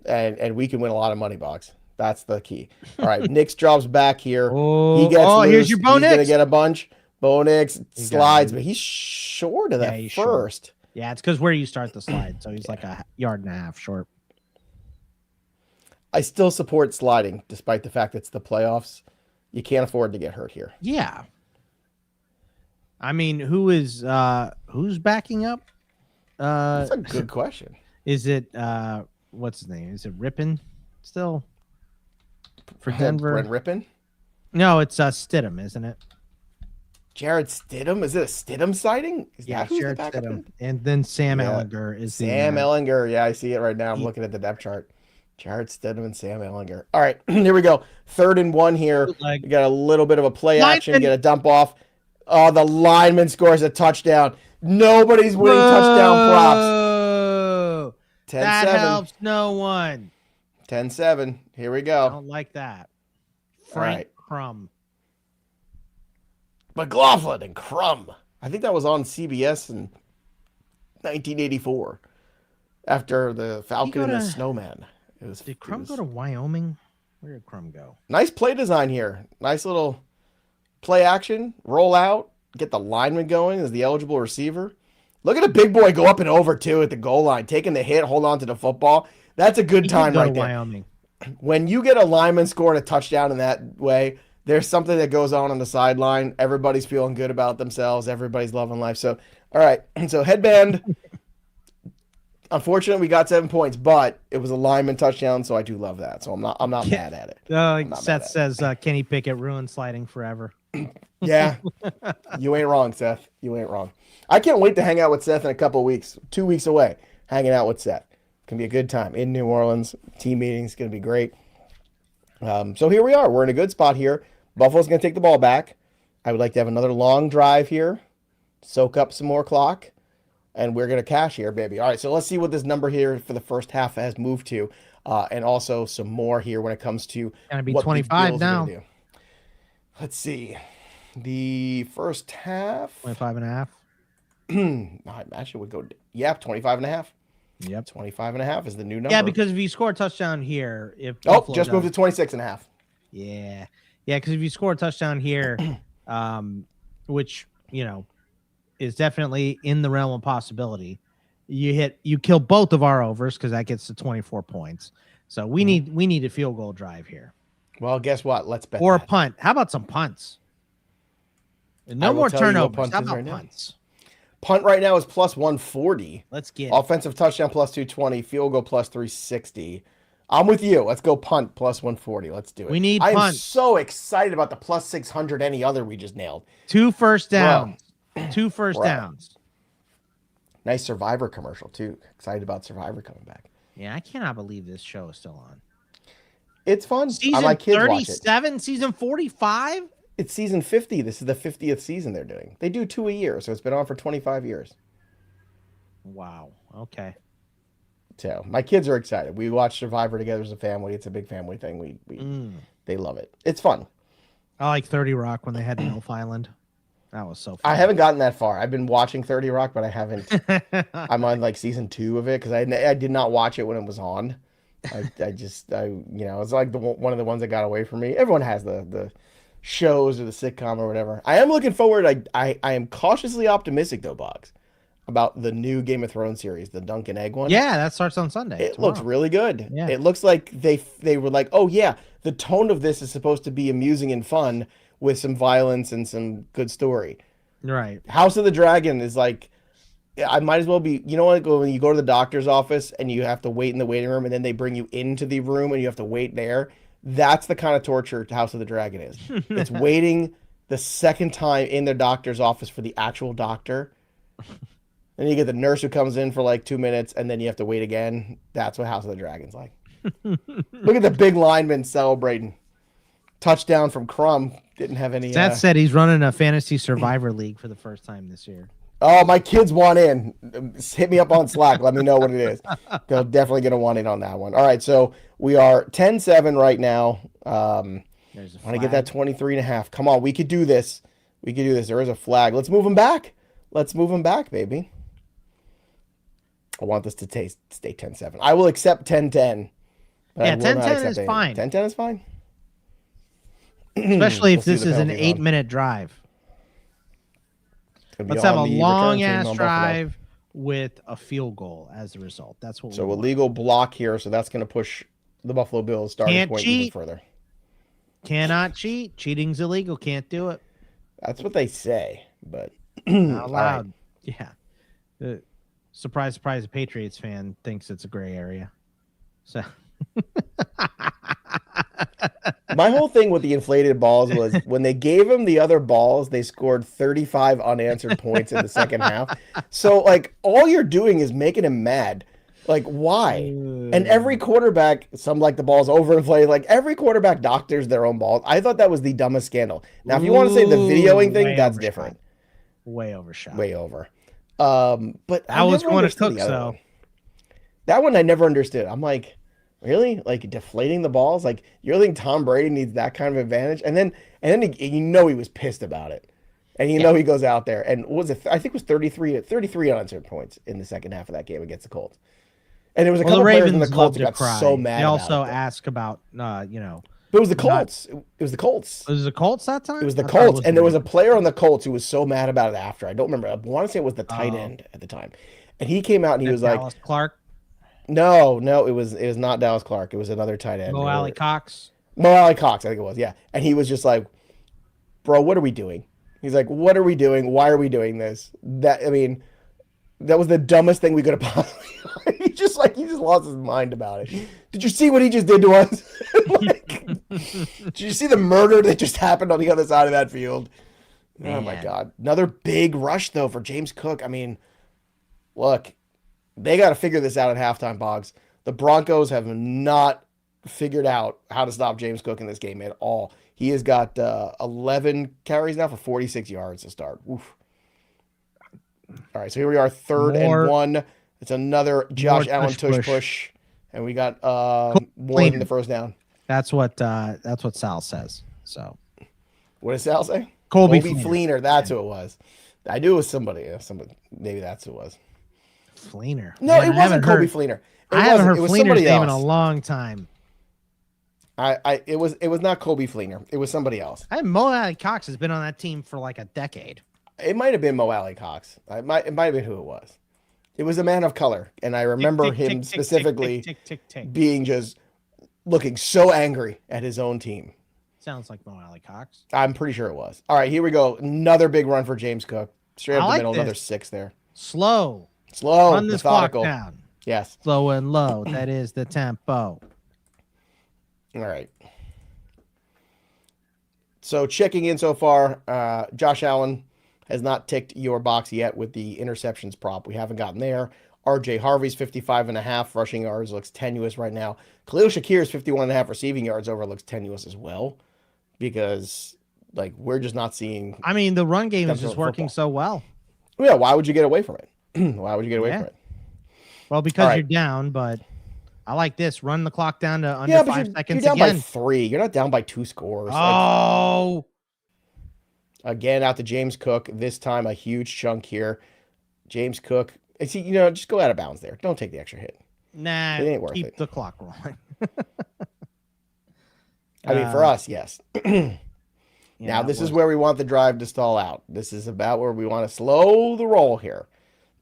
and we can win a lot of money, Boggs. That's the key. All right, Nick's drops back here. He gets loose. Here's your Bo Nix. He's going to get a bunch. Bo Nix slides, but he's short of that first. Short. Yeah, it's because where you start the slide. So he's like a yard and a half short. I still support sliding, despite the fact it's the playoffs. You can't afford to get hurt here. Yeah. I mean, who's backing up? That's a good question. Is it what's his name? Is it Rippin still for Denver? Brent Rippin? No, it's Stidham, isn't it? Jared Stidham? Is it a Stidham sighting? Jared Stidham. And then Sam Ehlinger is Sam Ehlinger. Yeah, I see it right now. I'm looking at the depth chart. Jarrett Stidham and Sam Ehlinger. All right, here we go. 3rd and 1 here. Like, We got a little bit of a play action, lineman. get a dump off. Oh, the lineman scores a touchdown. Nobody's winning touchdown props. Whoa! 10-7. That helps no one. 10-7. Here we I go. don't like that. All right. Frank Crumb. McLaughlin and Crumb. I think that was on CBS in 1984 after the Falcon and the Snowman. Did Crumb go to Wyoming? Where did Crumb go? Nice play design here. Nice little play action, roll out, get the lineman going as the eligible receiver. Look at a big boy go up and over too at the goal line, taking the hit, hold on to the football. That's a good time right there. Wyoming. When you get a lineman scoring a touchdown in that way, there's something that goes on the sideline. Everybody's feeling good about themselves. Everybody's loving life. So, all right. So headband. Unfortunately, we got 7 points, but it was a lineman touchdown, so I do love that. So I'm not mad at it. Like Seth says, Kenny Pickett ruined sliding forever. Yeah, you ain't wrong, Seth. You ain't wrong. I can't wait to hang out with Seth in a couple of weeks. 2 weeks away, hanging out with Seth. Can be a good time in New Orleans. Team meetings going to be great. So here we are. We're in a good spot here. Buffalo's going to take the ball back. I would like to have another long drive here, soak up some more clock, and we're going to cash here, baby. All right, so let's see what this number here for the first half has moved to, and also some more here when it comes to Gonna be what 25 the Bills now. are gonna do. Let's see. The first half. 25 and a half. I actually would go, 25 and a half. Yep. 25 and a half is the new number. Yeah, because if you score a touchdown here, if Buffalo just moved to 26 and a half. Yeah. Yeah, because if you score a touchdown here, which, is definitely in the realm of possibility, you kill both of our overs because that gets to 24 points. So we need a field goal drive here. Well, guess what? Let's bet. Or a that. punt. How about some punts? No more turnovers. How about punts? Punt right now is plus 140. Let's get offensive touchdown plus 220, field goal plus 360. I'm with you. Let's go punt plus 140. Let's do it. We need I am punts. so excited about the plus 600 any other we just nailed. 2 first downs. 2 first downs. Nice Survivor commercial too. Excited about Survivor coming back. Yeah, I cannot believe this show is still on. It's fun. Season my kids 37, season 45? It's season 50. This is the 50th season they're doing. They do 2 a year, so it's been on for 25 years. Wow. Okay. So my kids are excited. We watch Survivor together as a family. It's a big family thing. They love it. It's fun. I like 30 Rock when they had Elf Island. That was so fun. I haven't gotten that far. I've been watching 30 Rock, but I haven't. I'm on like season 2 of it because I did not watch it when it was on. It's like one of the ones that got away from me. Everyone has the shows or the sitcom or whatever. I am looking forward. I am cautiously optimistic though, Boggs, about the new Game of Thrones series, the Dunk and Egg one. Yeah, that starts on Sunday. It looks really good. Yeah. It looks like they were like, oh yeah, the tone of this is supposed to be amusing and fun with some violence and some good story. Right. House of the Dragon is like, I might as well be, when you go to the doctor's office and you have to wait in the waiting room and then they bring you into the room and you have to wait there. That's the kind of torture House of the Dragon is. It's waiting the second time in the doctor's office for the actual doctor. Then you get the nurse who comes in for like 2 minutes and then you have to wait again. That's what House of the Dragon's like. Look at the big lineman celebrating. Touchdown from Crumb. Didn't have any. That said, he's running a fantasy survivor league for the first time this year. Oh, my kids want in. Hit me up on Slack. Let me know what it is. They're definitely going to want in on that one. All right, so we are 10-7 right now. Want to get that 23 and a half. Come on, we could do this. We could do this. There is a flag. Let's move them back. Let's move them back, baby. I want this to stay 10-7. I will accept 10-10. Yeah, 10-10 is fine. 10-10 is fine. Especially if this is an 8-minute drive. Let's have a long ass drive with a field goal as a result. That's what. So illegal block here. So that's going to push the Buffalo Bills starting point even further. Cannot cheat. Cheating's illegal. Can't do it. That's what they say, but not allowed. Right. Yeah. Surprise, surprise! A Patriots fan thinks it's a gray area. So. My whole thing with the inflated balls was when they gave him the other balls, they scored 35 unanswered points in the second half. So, like, all you're doing is making him mad. Like, why? And every quarterback, some like the ball's overinflated. Like every quarterback doctors their own balls. I thought that was the dumbest scandal. Now, if you want to say the videoing thing, that's different. Way overshot. Way over. But I was going to Cooks though. That one I never understood. I'm like, really? Like deflating the balls? Like you really think Tom Brady needs that kind of advantage? And then he was pissed about it. And he goes out there and what was it? I think it was 33 unanswered points in the second half of that game against the Colts. And there was a couple players in the Colts who got so mad. They also ask about, But it was the Colts. It was the Colts. Was it the Colts that time? It was the Colts. And there was a player on the Colts who was so mad about it after. I don't remember. I want to say it was the tight end at the time. And he came out and he was like, Dallas Clark? No, it was not Dallas Clark. It was another tight end. Mo Alley Cox, I think it was. Yeah. And he was just like, bro, what are we doing? He's like, what are we doing? Why are we doing this? That was the dumbest thing we could have possibly. He just lost his mind about it. Did you see what he just did to us? Did you see the murder that just happened on the other side of that field? Man. Oh my God. Another big rush though for James Cook. I mean, look, they got to figure this out at halftime, Boggs. The Broncos have not figured out how to stop James Cook in this game at all. He has got 11 carries now for 46 yards to start. Oof. All right, so here we are, 3rd and 1. It's another Josh Allen push. And we got more than the first down. That's what Sal says. So, what does Sal say? Colby Fleener. That's who it was. I knew it was somebody. Maybe that's who it was. Fleener. No, it wasn't Colby Fleener. I haven't heard Fleener's name in a long time. It was not Colby Fleener. It was somebody else. Mo Alley Cox has been on that team for like a decade. It might have been Mo Alley Cox. It might have been who it was. It was a man of color, and I remember him specifically being just looking so angry at his own team. Sounds like Mo Alley Cox. I'm pretty sure it was. All right, here we go. Another big run for James Cook. Straight up the middle, another 6 there. Slow. Run this methodical. clock down. Yes. Slow and low. That is the tempo. All right. So checking in so far, Josh Allen has not ticked your box yet with the interceptions prop. We haven't gotten there. RJ Harvey's 55.5 rushing yards looks tenuous right now. Khalil Shakir's 51.5 receiving yards over looks tenuous as well, because like we're just not seeing. I mean, the run game is just working so well. Yeah, why would you get away from it? Why would you get away from it? Well, because you're down, but I like this. Run the clock down to under 5 seconds. You're down by 3. You're not down by 2 scores. Oh. Again, out to James Cook. This time, a huge chunk here. James Cook. See, just go out of bounds there. Don't take the extra hit. Nah, it ain't worth keep it. the clock rolling. I mean, for us, yes. Now, this is where we want the drive to stall out. This is about where we want to slow the roll here.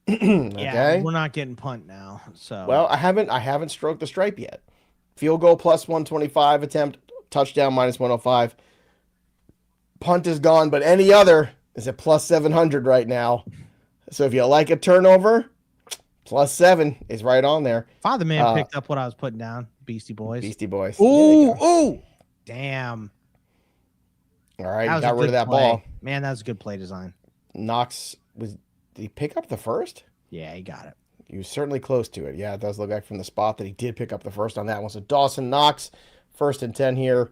Okay? Yeah, we're not getting punt now. So well, I haven't stroked the stripe yet. Field goal plus 125 attempt, touchdown minus 105. Punt is gone, but any other is at plus 700 right now. So if you like a turnover, plus 7 is right on there. Father Man picked up what I was putting down. Beastie Boys. Ooh. Damn. All right, got rid of that ball. Man, that was a good play design. Knox did he pick up the first? Yeah, he got it. He was certainly close to it. Yeah, it does look like from the spot that he did pick up the first on that one. So Dawson Knox, 1st and 10 here.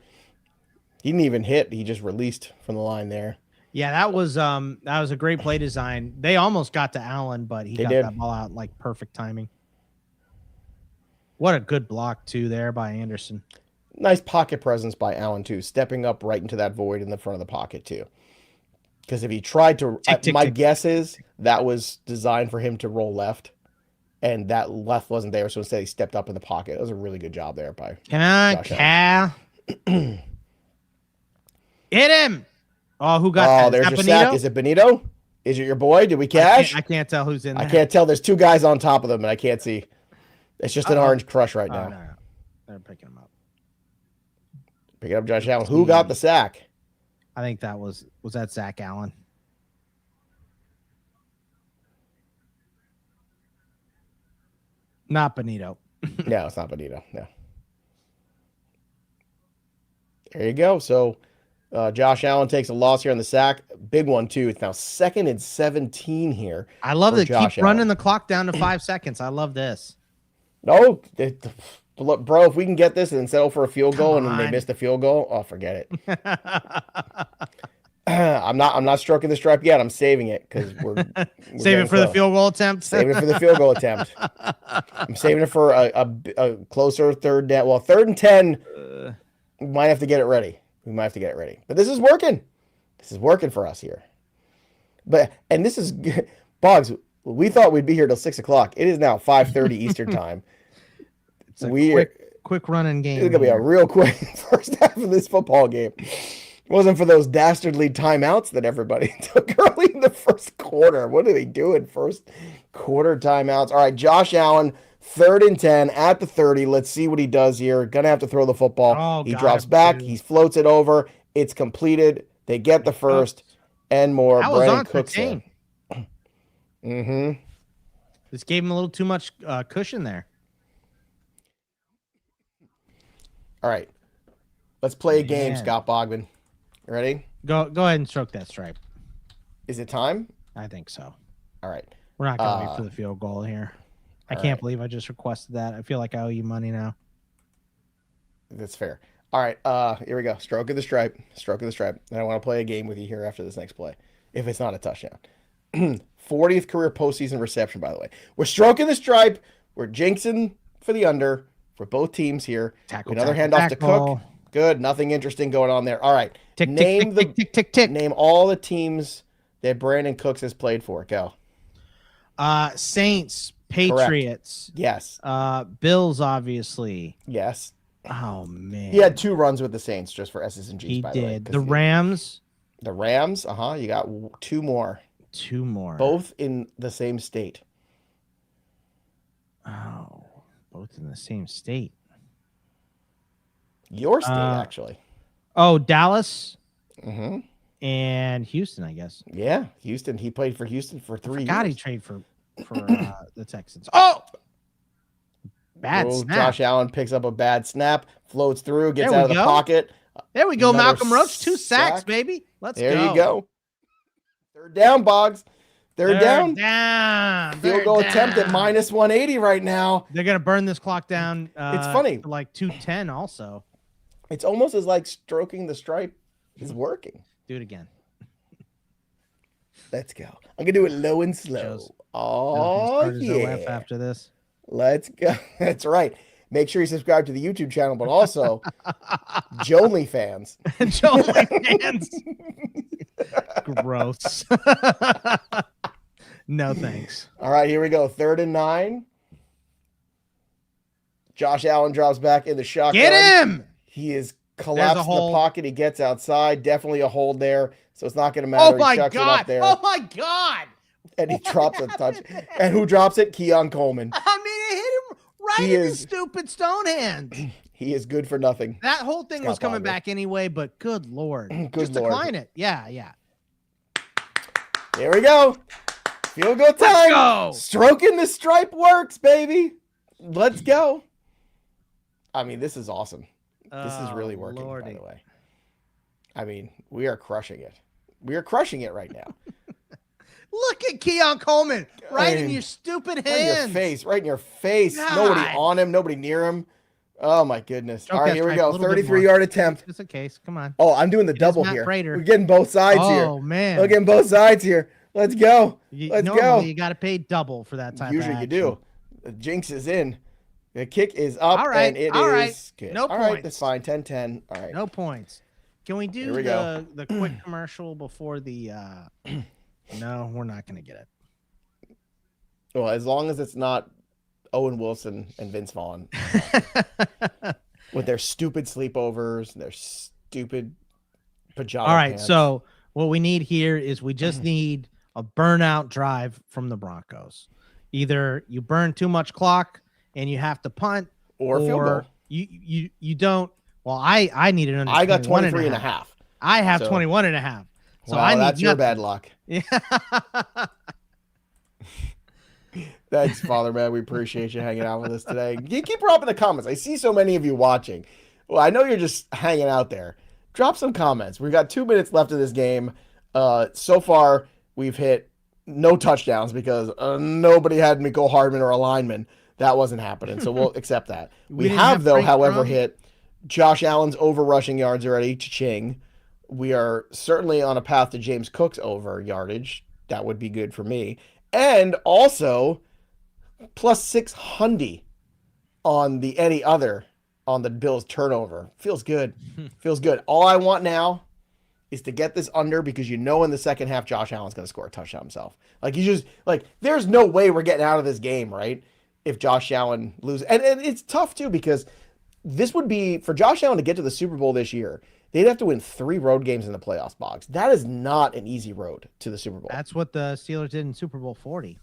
He didn't even hit. He just released from the line there. Yeah, that was a great play design. They almost got to Allen, but he got that ball out like perfect timing. What a good block too there by Anderson. Nice pocket presence by Allen too, stepping up right into that void in the front of the pocket too. Because if he tried to, my guess is that was designed for him to roll left, and that left wasn't there. So instead, he stepped up in the pocket. It was a really good job there by. Hit him! Oh, who got that? There's your sack. Is it Benito? Is it your boy? Did we cash? I can't tell who's in there. I can't tell. There's 2 guys on top of them, and I can't see. It's just an orange crush right now. No. They're picking him up. Picking up Josh Allen. Who got the sack? I think that was that Zach Allen. Not Benito. No, it's not Benito. No. There you go. So Josh Allen takes a loss here on the sack. Big one, too. It's now 2nd and 17 here. I love that. Keep running the clock down to 5 seconds. I love this. No, bro, if we can get this and then settle for a field goal and then they on. miss the field goal, oh, forget it. I'm not stroking the stripe yet. I'm saving it because we're Save it for the field goal attempt. Saving it for the field goal attempt. I'm saving it for a closer third down. Well, 3rd and 10. We might have to get it ready. But this is working. This is working for us here. And this is Boggs. We thought we'd be here till 6 o'clock. It is now 5:30 Eastern time. It's a quick running game. It's gonna be a real quick first half of this football game. It wasn't for those dastardly timeouts that everybody took early in the first quarter. What are they doing? First quarter timeouts. All right, Josh Allen, 3rd and 10 at the 30. Let's see what he does here. Gonna have to throw the football. He drops back. He floats it over. It's completed. They get the first and more. Brandon Cooks in. This gave him a little too much cushion there. All right. Let's play a game, Scott Bogman. Ready? Go ahead and stroke that stripe. Is it time? I think so. All right. We're not going to wait for the field goal here. I can't believe I just requested that. I feel like I owe you money now. That's fair. All right. Here we go. Stroke of the stripe. And I want to play a game with you here after this next play, if it's not a touchdown. 40th career postseason reception, by the way. We're stroking the stripe. We're jinxing for the under for both teams here. Another handoff to Cook. Good. Nothing interesting going on there. All right. Name all the teams that Brandon Cooks has played for. Go. Saints, Patriots. Correct. Yes. Bills, obviously. Yes. Oh man. He had 2 runs with the Saints just for S's and G's. He by did. The way, the Rams. The Rams. You got 2 more. 2 more. Both in the same state. Oh, both in the same state. Your state, actually. Oh, Dallas. And Houston, I guess. Yeah, Houston. He played for Houston for 3 years. God, he traded for the Texans. Oh, bad snap. Josh Allen picks up a bad snap, floats through, gets out of the pocket. There we go. Malcolm Roach, 2 sacks, baby. Let's go. There you go. 3rd down, Boggs. They're down. Field goal attempt at -180 right now. They're gonna burn this clock down. It's funny. To like 210 also. It's almost as like stroking the stripe is working. Do it again. Let's go. I'm gonna do it low and slow. Oh yeah. After this. Let's go. That's right. Make sure you subscribe to the YouTube channel, but also Jolly fans. Jolly fans. Gross. No thanks. All right, here we go. 3rd and 9. Josh Allen drops back in the shotgun. Get him! He is collapsed in the pocket. He gets outside. Definitely a hold there, so it's not going to matter. Oh my He chucks it up there. Oh my God! And he drops a touch. And who drops it? Keon Coleman. I mean, it hit him right in his stupid stone hand. He is good for nothing. That whole thing was coming back anyway, but good Lord. Just decline it. Yeah. Here we go. Field goal time. Let's go. Stroking the stripe works, baby. Let's go. I mean, this is awesome. This is really working, by the way. I mean, we are crushing it. We are crushing it right now. Look at Keon Coleman right in your stupid hands. Right in your face. God. Nobody on him. Nobody near him. Oh, my goodness. All right, here we go. 33-yard attempt. Just a case. Come on. Oh, I'm doing the double here. We're getting both sides here. Oh, man. We're getting both sides here. Let's go. Let's go. You got to pay double for that type of action. Usually you do. The jinx is in. The kick is up, and it is good. No points. All right, that's fine. 10-10. All right. No points. Can we do the quick commercial before the No, we're not going to get it. Well, as long as it's not Owen Wilson and Vince Vaughn with their stupid sleepovers, their stupid pajama All right, pants. So what we need here is we just need a burnout drive from the Broncos. Either you burn too much clock and you have to punt, or field goal. You don't. Well, I need an under. I got 23 and a half. I have 21 and a half. So well, that's your bad luck. Yeah. Thanks, Father Man. We appreciate you hanging out with us today. You keep dropping the comments. I see so many of you watching. Well, I know you're just hanging out there. Drop some comments. We've got 2 minutes left of this game. So far, we've hit no touchdowns because nobody had Mecole Hardman or a lineman. That wasn't happening, so we'll accept that. We We didn't have, have though, Frank however, Brown? hit Josh Allen's over rushing yards already, cha-ching. We are certainly on a path to James Cook's over yardage. That would be good for me. And also, plus 600 on the any other on the Bills turnover. Feels good. Feels good. All I want now is to get this under because in the second half Josh Allen's going to score a touchdown himself. There's no way we're getting out of this game, right? If Josh Allen loses. And it's tough too because this would be for Josh Allen to get to the Super Bowl this year. They'd have to win 3 road games in the playoffs, Boggs. That is not an easy road to the Super Bowl. That's what the Steelers did in Super Bowl 40.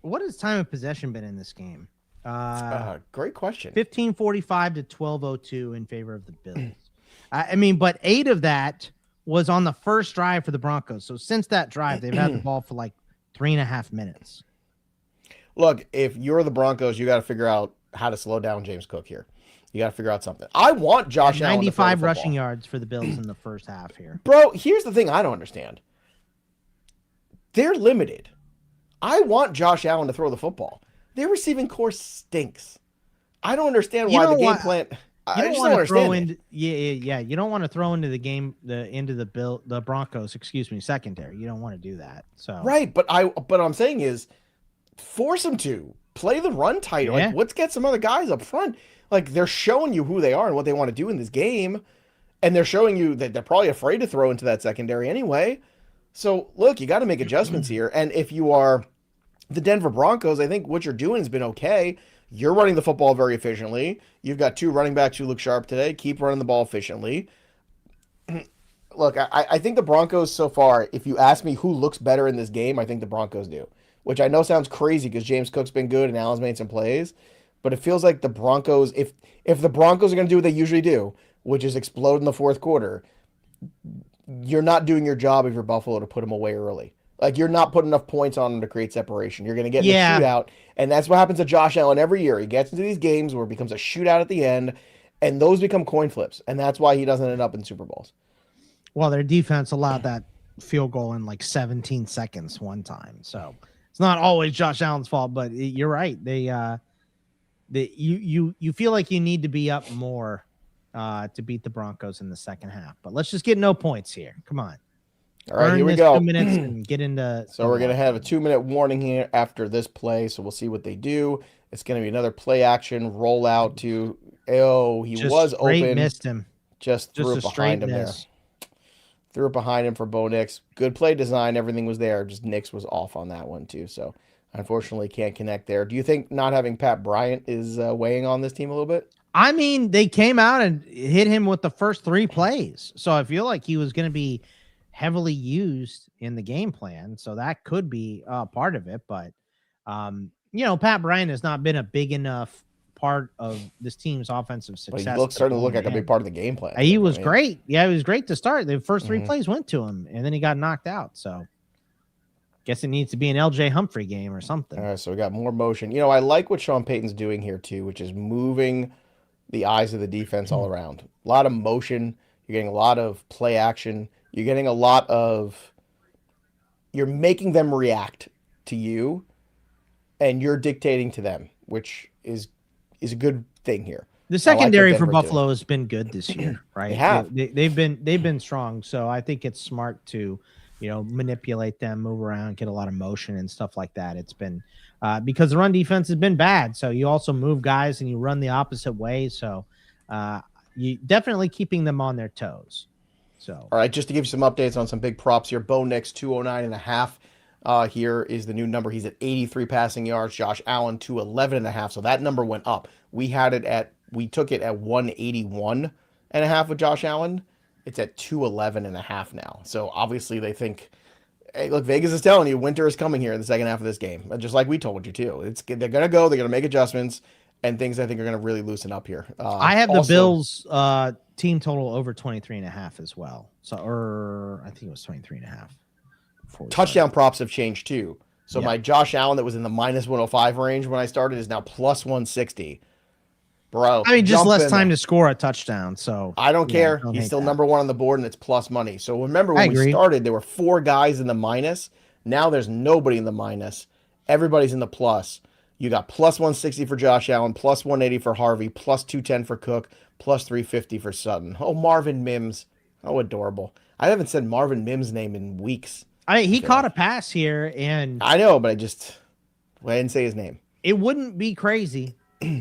What has time of possession been in this game? Great question. 15:45 to 12:02 in favor of the Bills. But 8 of that was on the first drive for the Broncos. So since that drive, they've had the ball for like 3.5 minutes. Look, if you're the Broncos, you got to figure out how to slow down James Cook here. You got to figure out something. I want Josh Allen 95 rushing yards for the Bills in the first half here. Bro, here's the thing I don't understand. They're limited. I want Josh Allen to throw the football. Their receiving core stinks. I don't understand why the game plan. I just don't understand. You don't want to throw into the game the Broncos, secondary. You don't want to do that. So right, but I'm saying is force them to play the run tighter. Yeah. Like, let's get some other guys up front. Like, they're showing you who they are and what they want to do in this game, and they're showing you that they're probably afraid to throw into that secondary anyway. So look, you got to make adjustments here. And if you are the Denver Broncos, I think what you're doing has been okay. You're running the football very efficiently. You've got 2 running backs who look sharp today. Keep running the ball efficiently. Look, I think the Broncos so far, if you ask me who looks better in this game, I think the Broncos do. Which I know sounds crazy because James Cook's been good and Allen's made some plays. But it feels like the Broncos, if the Broncos are going to do what they usually do, which is explode in the fourth quarter, you're not doing your job if you're Buffalo to put them away early. Like, you're not putting enough points on them to create separation. You're going to get in a shootout, and that's what happens to Josh Allen every year. He gets into these games where it becomes a shootout at the end, and those become coin flips, and that's why he doesn't end up in Super Bowls. Well, their defense allowed that field goal in like 17 seconds one time, so it's not always Josh Allen's fault. But you're right; you feel like you need to be up more to beat the Broncos in the second half. But let's just get no points here. Come on. All right, here we go. 2 minutes and get into. So we're going to have a 2-minute warning here after this play. So we'll see what they do. It's going to be another play action rollout to. Oh, he just was open. Missed him. Just threw it behind him there. Threw it behind him for Bo Nix. Good play design. Everything was there. Just Nix was off on that one too. So unfortunately can't connect there. Do you think not having Pat Bryant is weighing on this team a little bit? I mean, they came out and hit him with the first 3 plays. So I feel like he was going to be heavily used in the game plan. So that could be part of it. But, Pat Bryant has not been a big enough part of this team's offensive success. But he starting to look like a big part of the game plan. He was great. Yeah, he was great to start. The first 3 plays went to him, and then he got knocked out. So guess it needs to be an LJ Humphrey game or something. All right, so we got more motion. I like what Sean Payton's doing here too, which is moving the eyes of the defense all around. A lot of motion. You're getting a lot of play action. You're getting a lot of – you're making them react to you, and you're dictating to them, which is a good thing here. The secondary for Buffalo has been good this year, right? They have. They've been strong, so I think it's smart to manipulate them, move around, get a lot of motion and stuff like that. It's been because the run defense has been bad, so you also move guys and you run the opposite way, so you definitely keeping them on their toes. So, all right, just to give you some updates on some big props here. Bo Nix, 209.5. Here is the new number. He's at 83 passing yards. Josh Allen, 211.5. So that number went up. We took it at 181.5 with Josh Allen. It's at 211.5 now. So obviously they think, hey, look, Vegas is telling you winter is coming here in the second half of this game. Just like we told you too. They're going to make adjustments, and things I think are going to really loosen up here. I have the Bills team total over 23.5 as well. So, or I think it was 23.5. Touchdown props have changed too. So my Josh Allen that was in the minus 105 range when I started is now plus 160. Bro, I mean, just less time to score a touchdown. So I don't care. He's still number 1 on the board, and it's plus money. So remember when we started, there were 4 guys in the minus. Now there's nobody in the minus, everybody's in the plus. You got plus 160 for Josh Allen, plus 180 for Harvey, plus 210 for Cook, plus 350 for Sutton. Oh, Marvin Mims. Oh, adorable. I haven't said Marvin Mims' name in weeks. He caught a pass here, and I know, but I didn't say his name. It wouldn't be crazy,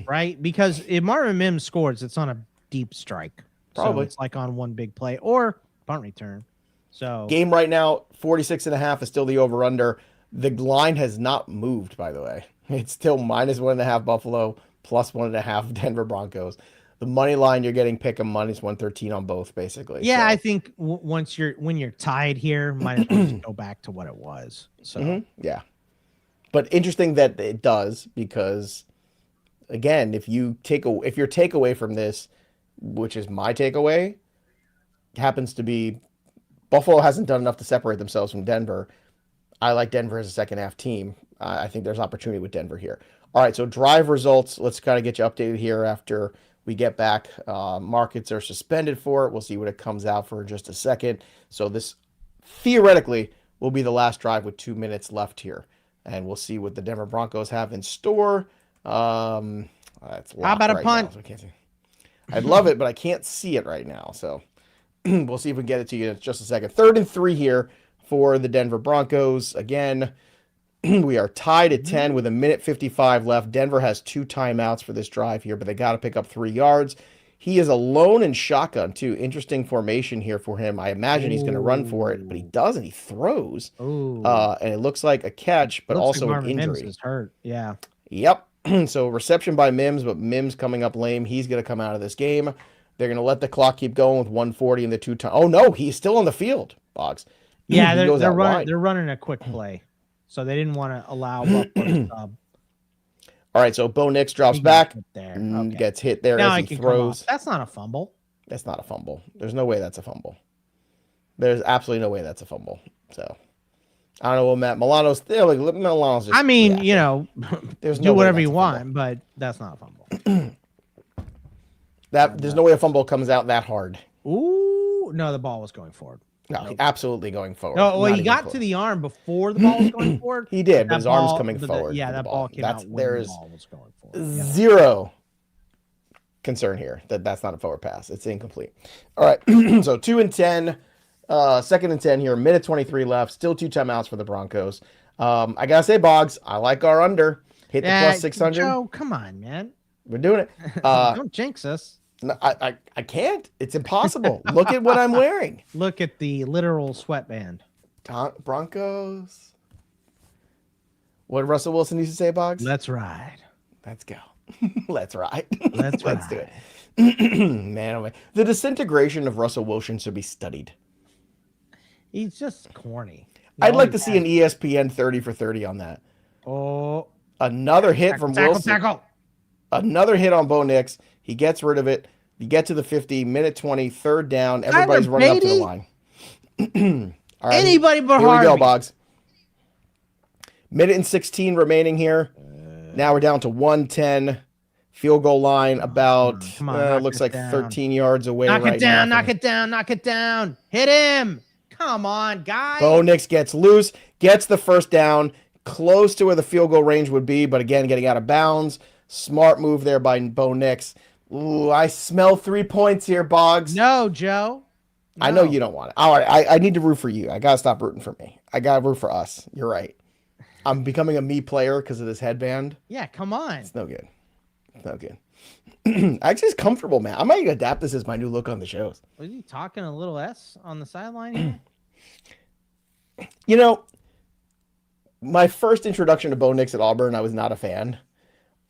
right? Because if Marvin Mims scores, it's on a deep strike. Probably. So it's like on one big play or punt return. So game right now, 46.5 is still the over-under. The line has not moved, by the way. It's still minus 1.5 Buffalo, plus 1.5 Denver Broncos. The money line, you're getting pick 'em minus 113 on both, basically. Yeah, so. I think when you're tied here, might as well just go back to what it was. So yeah, but interesting that it does, because again, if your takeaway from this, which is my takeaway, happens to be Buffalo hasn't done enough to separate themselves from Denver. I like Denver as a second half team. I think there's opportunity with Denver here. All right, so drive results. Let's kind of get you updated here after we get back. Markets are suspended for it. We'll see what it comes out for in just a second. So this theoretically will be the last drive with 2 minutes left here. And we'll see what the Denver Broncos have in store. How about a punt? Now, so I can't see. I'd love it, but I can't see it right now. So we'll see if we can get it to you in just a second. 3rd and 3 here for the Denver Broncos. Again, we are tied at 10 with 1:55 left. Denver has 2 timeouts for this drive here, but they got to pick up 3 yards. He is alone in shotgun, too. Interesting formation here for him. I imagine he's going to run for it, but he doesn't. He throws. And it looks like a catch, but also an injury. Mims is hurt. Yeah. Yep. So reception by Mims, but Mims coming up lame. He's going to come out of this game. They're going to let the clock keep going with 1:40 in the 2 times. Oh, no, he's still on the field, Boggs. Yeah, they're running a quick play. So they didn't want to allow Buffalo sub. All right, so Bo Nix drops back, gets hit there now as he throws. That's not a fumble. That's not a fumble. There's no way that's a fumble. There's absolutely no way that's a fumble. So I don't know what Matt Milano's still like. Milano's just there's do whatever you want, but that's not a fumble. There's no way a fumble comes out that hard. Ooh, no, the ball was going forward. No, absolutely going forward. No, well, he got to the arm before the ball was going forward. He did, but his arm's coming forward. That ball came out when the ball was going forward. Zero concern here that's not a forward pass. It's incomplete. All right, so 2 and 10, 2nd and 10 here. 1:23 left. Still 2 timeouts for the Broncos. I gotta say, Boggs, I like our under. Hit the plus 600. Joe, come on, man. We're doing it. Don't jinx us. No, I can't. It's impossible. Look at what I'm wearing. Look at the literal sweatband. Broncos. What did Russell Wilson used to say, Boggs? Let's ride. Let's go. Let's ride. Let's do it. Man, oh man, the disintegration of Russell Wilson should be studied. He's just corny. I'd like to see an ESPN 30 for 30 on that. Oh, another hit from Wilson. Tackle. Another hit on Bo Nix. He gets rid of it. You get to the 50, 1:20, 3rd down. Everybody's running up to the line. All right, anybody but here Harvey. We go, Boggs. 1:16 remaining here. Now we're down to 110. Field goal line about, looks like 13 yards away. Knock it down. Knock it down. Hit him. Come on, guys. Bo Nix gets loose, gets the 1st down, close to where the field goal range would be, but again, getting out of bounds. Smart move there by Bo Nix. Ooh, I smell 3 points here, Boggs. No, Joe. No. I know you don't want it. All right, I need to root for you. I got to stop rooting for me. I got to root for us. You're right. I'm becoming a me player because of this headband. Yeah, come on. It's no good. It's no good. Actually, it's comfortable, man. I might adapt this as my new look on the shows. Was he talking a little S on the sideline here? You know, my first introduction to Bo Nix at Auburn, I was not a fan.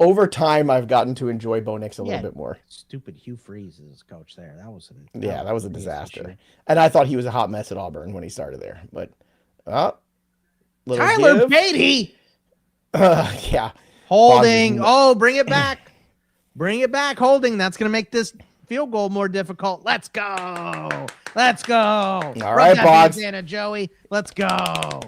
Over time, I've gotten to enjoy Bo Nix a little bit more. Stupid Hugh Freeze is coach there. That was a disaster. And I thought he was a hot mess at Auburn when he started there. But Tyler Beatty. Yeah. Holding. Oh, bring it back. Bring it back. Holding. That's going to make this field goal more difficult. Let's go. Let's go. All right, Boggs. Joey. Let's go.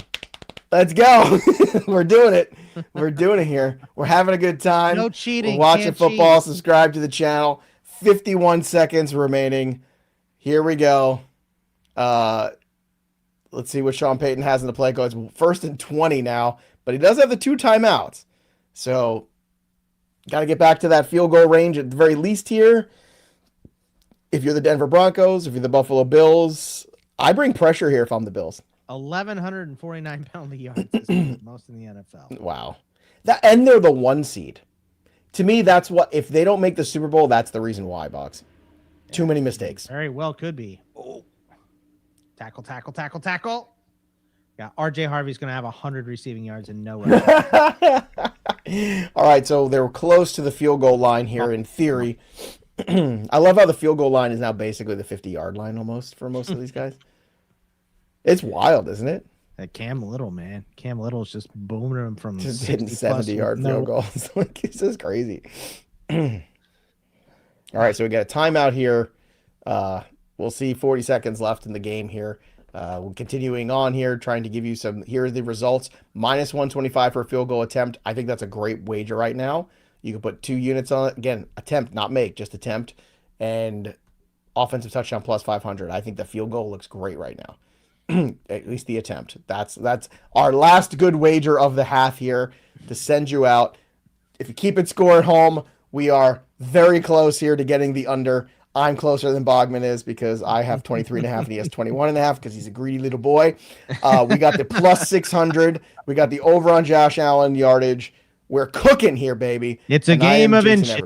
Let's go. We're doing it. We're doing it here. We're having a good time. No cheating. We're watching football. Subscribe to the channel. 51 seconds remaining. Here we go. Let's see what Sean Payton has in the play call. It's 1st and 20 now, but but he does have the 2 timeouts. So got to get back to that field goal range at the very least here. If you're the Denver Broncos, if you're the Buffalo Bills, I bring pressure here if I'm the Bills. 1,149 penalty yards is most in the NFL. Wow. And they're the 1 seed. To me, that's what, if they don't make the Super Bowl, that's the reason why, Box. Yeah, too many mistakes. Very well could be. Oh. Tackle. Yeah, RJ Harvey's going to have 100 receiving yards and no rushing. All right, so they were close to the field goal line here in theory. I love how the field goal line is now basically the 50-yard line almost for most of these guys. It's wild, isn't it? That Cam Little, man. Cam Little's just booming them from just hitting 70-yard field goals. Like, it's just crazy. All right, so we got a timeout here. We'll see 40 seconds left in the game here. We're continuing on here, trying to give you some. Here are the results. Minus 125 for a field goal attempt. I think that's a great wager right now. You can put 2 units on it. Again, attempt, not make, just attempt. And offensive touchdown plus 500. I think the field goal looks great right now. At least the attempt. That's our last good wager of the half here to send you out. If you keep it score at home, we are very close here to getting the under. I'm closer than Bogman is because I have 23.5 and he has 21.5 because he's a greedy little boy. We got the plus 600. We got the over on Josh Allen yardage. We're cooking here, baby. It's a game of inches.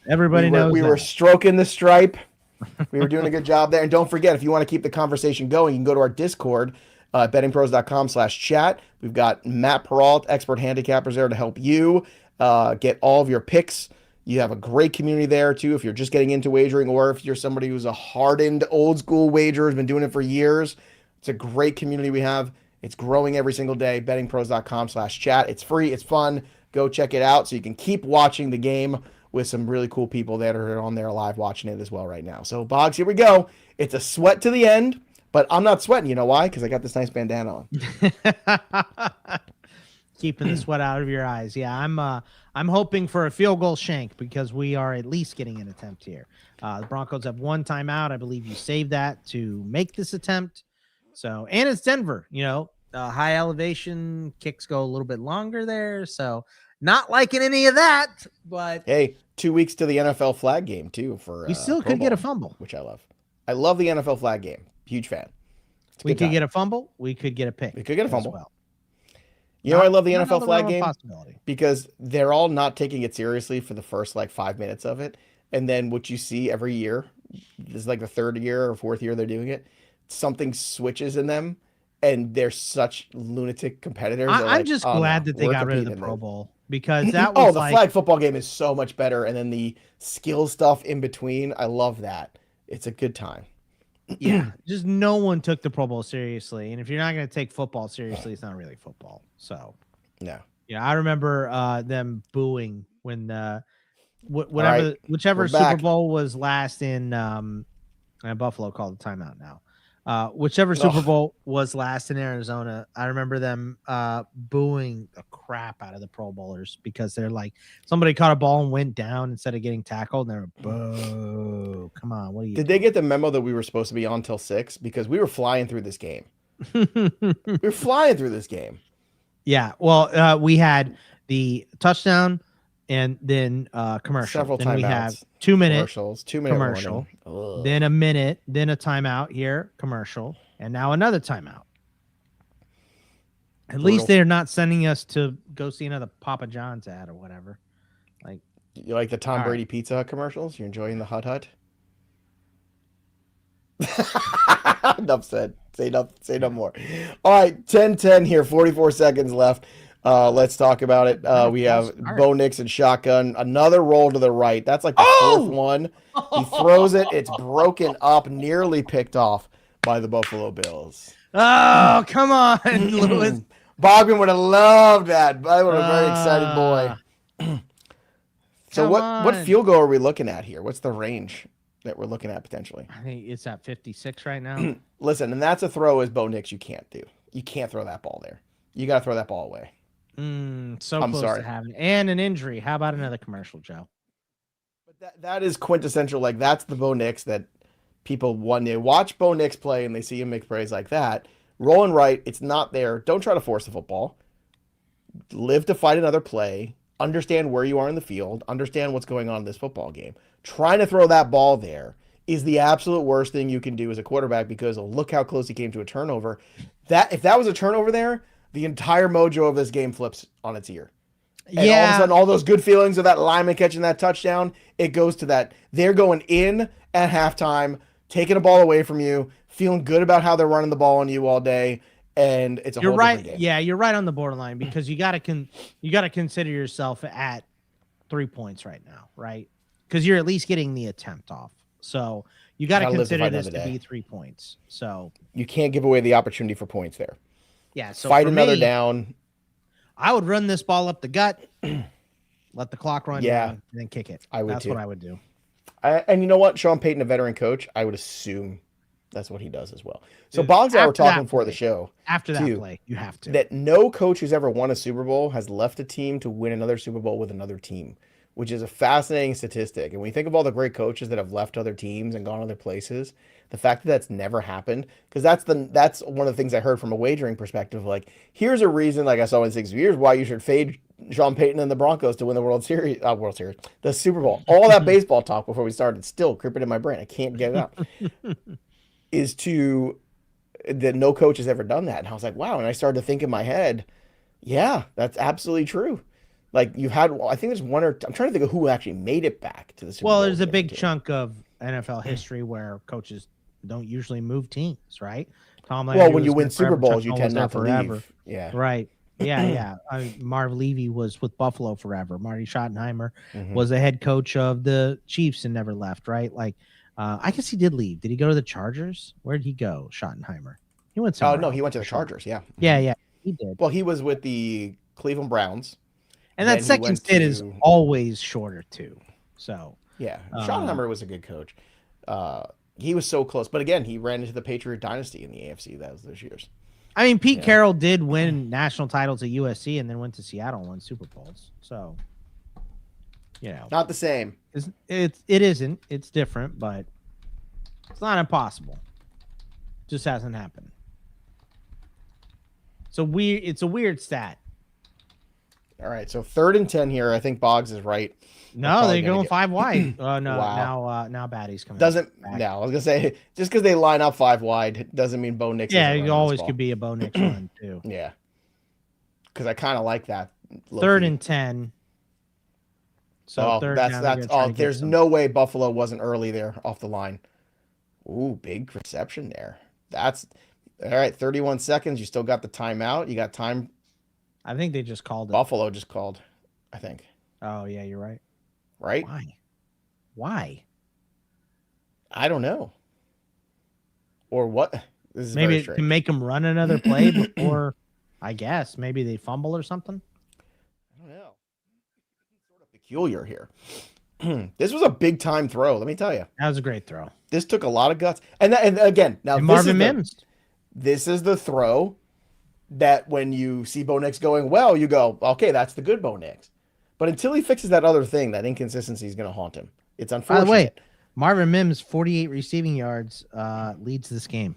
Everybody knows we were stroking the stripe. We were doing a good job there. And don't forget, if you want to keep the conversation going, you can go to our Discord, bettingpros.com/chat. We've got Matt Peralt, expert handicappers there to help you get all of your picks. You have a great community there, too, if you're just getting into wagering or if you're somebody who's a hardened, old-school wager, has been doing it for years. It's a great community we have. It's growing every single day, bettingpros.com/chat. It's free. It's fun. Go check it out so you can keep watching the game with some really cool people that are on there live watching it as well right now. So, Boggs, here we go. It's a sweat to the end, but I'm not sweating. You know why? Because I got this nice bandana on. Keeping the sweat out of your eyes. Yeah, I'm hoping for a field goal shank because we are at least getting an attempt here. The Broncos have 1 timeout. I believe you saved that to make this attempt. So, and it's Denver, high elevation kicks go a little bit longer there. So not liking any of that, but hey, 2 weeks to the NFL flag game too for we still could get a fumble, which I love. I love the NFL flag game. Huge fan. We could get a fumble. We could get a pick. We could get a fumble. Well. I love the NFL flag game because they're all not taking it seriously for the first 5 minutes of it. And then what you see every year, this is the 3rd year or 4th year they're doing it, something switches in them and they're such lunatic competitors. I'm just glad that they got rid of the Pro Bowl because that was the flag football game is so much better. And then the skill stuff in between, I love that. It's a good time. Yeah, just no one took the Pro Bowl seriously. And if you're not going to take football seriously, it's not really football. So, no. Yeah, I remember them booing when whichever Super Bowl was last in Buffalo called the timeout now. Whichever Super Bowl was last in Arizona, I remember them booing the crap out of the Pro Bowlers because they're like, somebody caught a ball and went down instead of getting tackled, and they were, boo, come on, what are you Did they get the memo that we were supposed to be on till 6? Because we were flying through this game. We were flying through this game. Yeah, well, we had the touchdown and then commercial. Several then timeouts. We have 2 minute commercials, 2 minute commercial, then a minute, then a timeout here, commercial, and now another timeout. At least they're not sending us to go see another Papa John's ad or whatever. Like, you like the Tom Brady Pizza Hut commercials? You're enjoying the Hut? Enough said. Say no more. All right, 10-10 here, 44 seconds left. Let's talk about it. We have Bo Nix and shotgun. Another roll to the right. That's like the 4th one. He throws it. It's broken up, nearly picked off by the Buffalo Bills. Oh, come on, Lewis. Bogman would have loved that. I would have a very excited boy. So what field goal are we looking at here? What's the range that we're looking at potentially? I think it's at 56 right now. Listen, and that's a throw as Bo Nix you can't do. You can't throw that ball there. You got to throw that ball away. So close to having and an injury. How about another commercial, Joe? But that is quintessential. Like, that's the Bo Nix that people when they watch Bo Nix play and they see him make plays like that, rolling right, it's not there. Don't try to force the football. live to fight another play, understand where you are in the field, understand what's going on in this football game. Trying to throw that ball there is the absolute worst thing you can do as a quarterback because look how close he came to a turnover. That if that was a turnover there, the entire mojo of this game flips on its ear. And all of a sudden, all those good feelings of that lineman catching that touchdown, it goes to that. They're going in at halftime, taking a ball away from you, feeling good about how they're running the ball on you all day, and it's a whole different game. Yeah, you're right on the borderline because you got to consider yourself at 3 points right now, right? Because you're at least getting the attempt off. So you got to consider this to be 3 points. So you can't give away the opportunity for points there. Yeah, so fight another down. I would run this ball up the gut, let the clock run down, and then kick it. That's what I would do. And you know what? Sean Payton, a veteran coach, I would assume that's what he does as well. So Boggs and I were talking before the show. After that play, you have to. That no coach who's ever won a Super Bowl has left a team to win another Super Bowl with another team, which is a fascinating statistic. And when you think of all the great coaches that have left other teams and gone other places, the fact that that's never happened, because that's one of the things I heard from a wagering perspective. Like, here's a reason, like I saw in 6 years, why you should fade Sean Payton and the Broncos to win the the Super Bowl. All that baseball talk before we started still creeping in my brain. I can't get it out. Is that no coach has ever done that. And I was like, wow. And I started to think in my head, yeah, that's absolutely true. Like you've had, I think there's I'm trying to think of who actually made it back to the Super Bowl. Well, there's a big chunk of NFL history where coaches don't usually move teams, right? Tom Landry when you win Super Bowls, you tend not to leave. Yeah. Right. Yeah. Marv Levy was with Buffalo forever. Marty Schottenheimer was the head coach of the Chiefs and never left, right? Like, I guess he did leave. Did he go to the Chargers? Where did he go, Schottenheimer? He went somewhere. Oh, no, he went to the Chargers, yeah. Yeah, he did. Well, he was with the Cleveland Browns. And that second stint is always shorter, too. So, yeah, Schottenheimer was a good coach. He was so close. But again, he ran into the Patriot dynasty in the AFC those years. I mean, Pete Carroll did win national titles at USC and then went to Seattle and won Super Bowls. So, not the same. It isn't. It's different, but it's not impossible. Just hasn't happened. It's a weird stat. All right, so 3rd and 10 here. I think Boggs is right. No, they're going 5 wide. Oh no, wow. Now Batty's coming. No, I was gonna say just because they line up 5 wide doesn't mean Bo Nix. Yeah, it always could be a Bo Nix run too. Yeah, because I kind of like that. 3rd and 10. So that's all. There's no way Buffalo wasn't early there off the line. Ooh, big reception there. That's all right. 31 seconds. You still got the timeout. You got time. I think they just called it. Buffalo just called, I think. Oh, yeah, you're right. Right? Why? I don't know. Or what? This is maybe to make them run another play before, I guess. Maybe they fumble or something. I don't know. It's sort of peculiar here. This was a big time throw, let me tell you. That was a great throw. This took a lot of guts. And again, now Marvin Mims. This is the throw that when you see Bo Nix going well, you go, okay, that's the good Bo Nix. But until he fixes that other thing, that inconsistency is going to haunt him. It's unfortunate. By the way, Marvin Mims, 48 receiving yards, leads this game.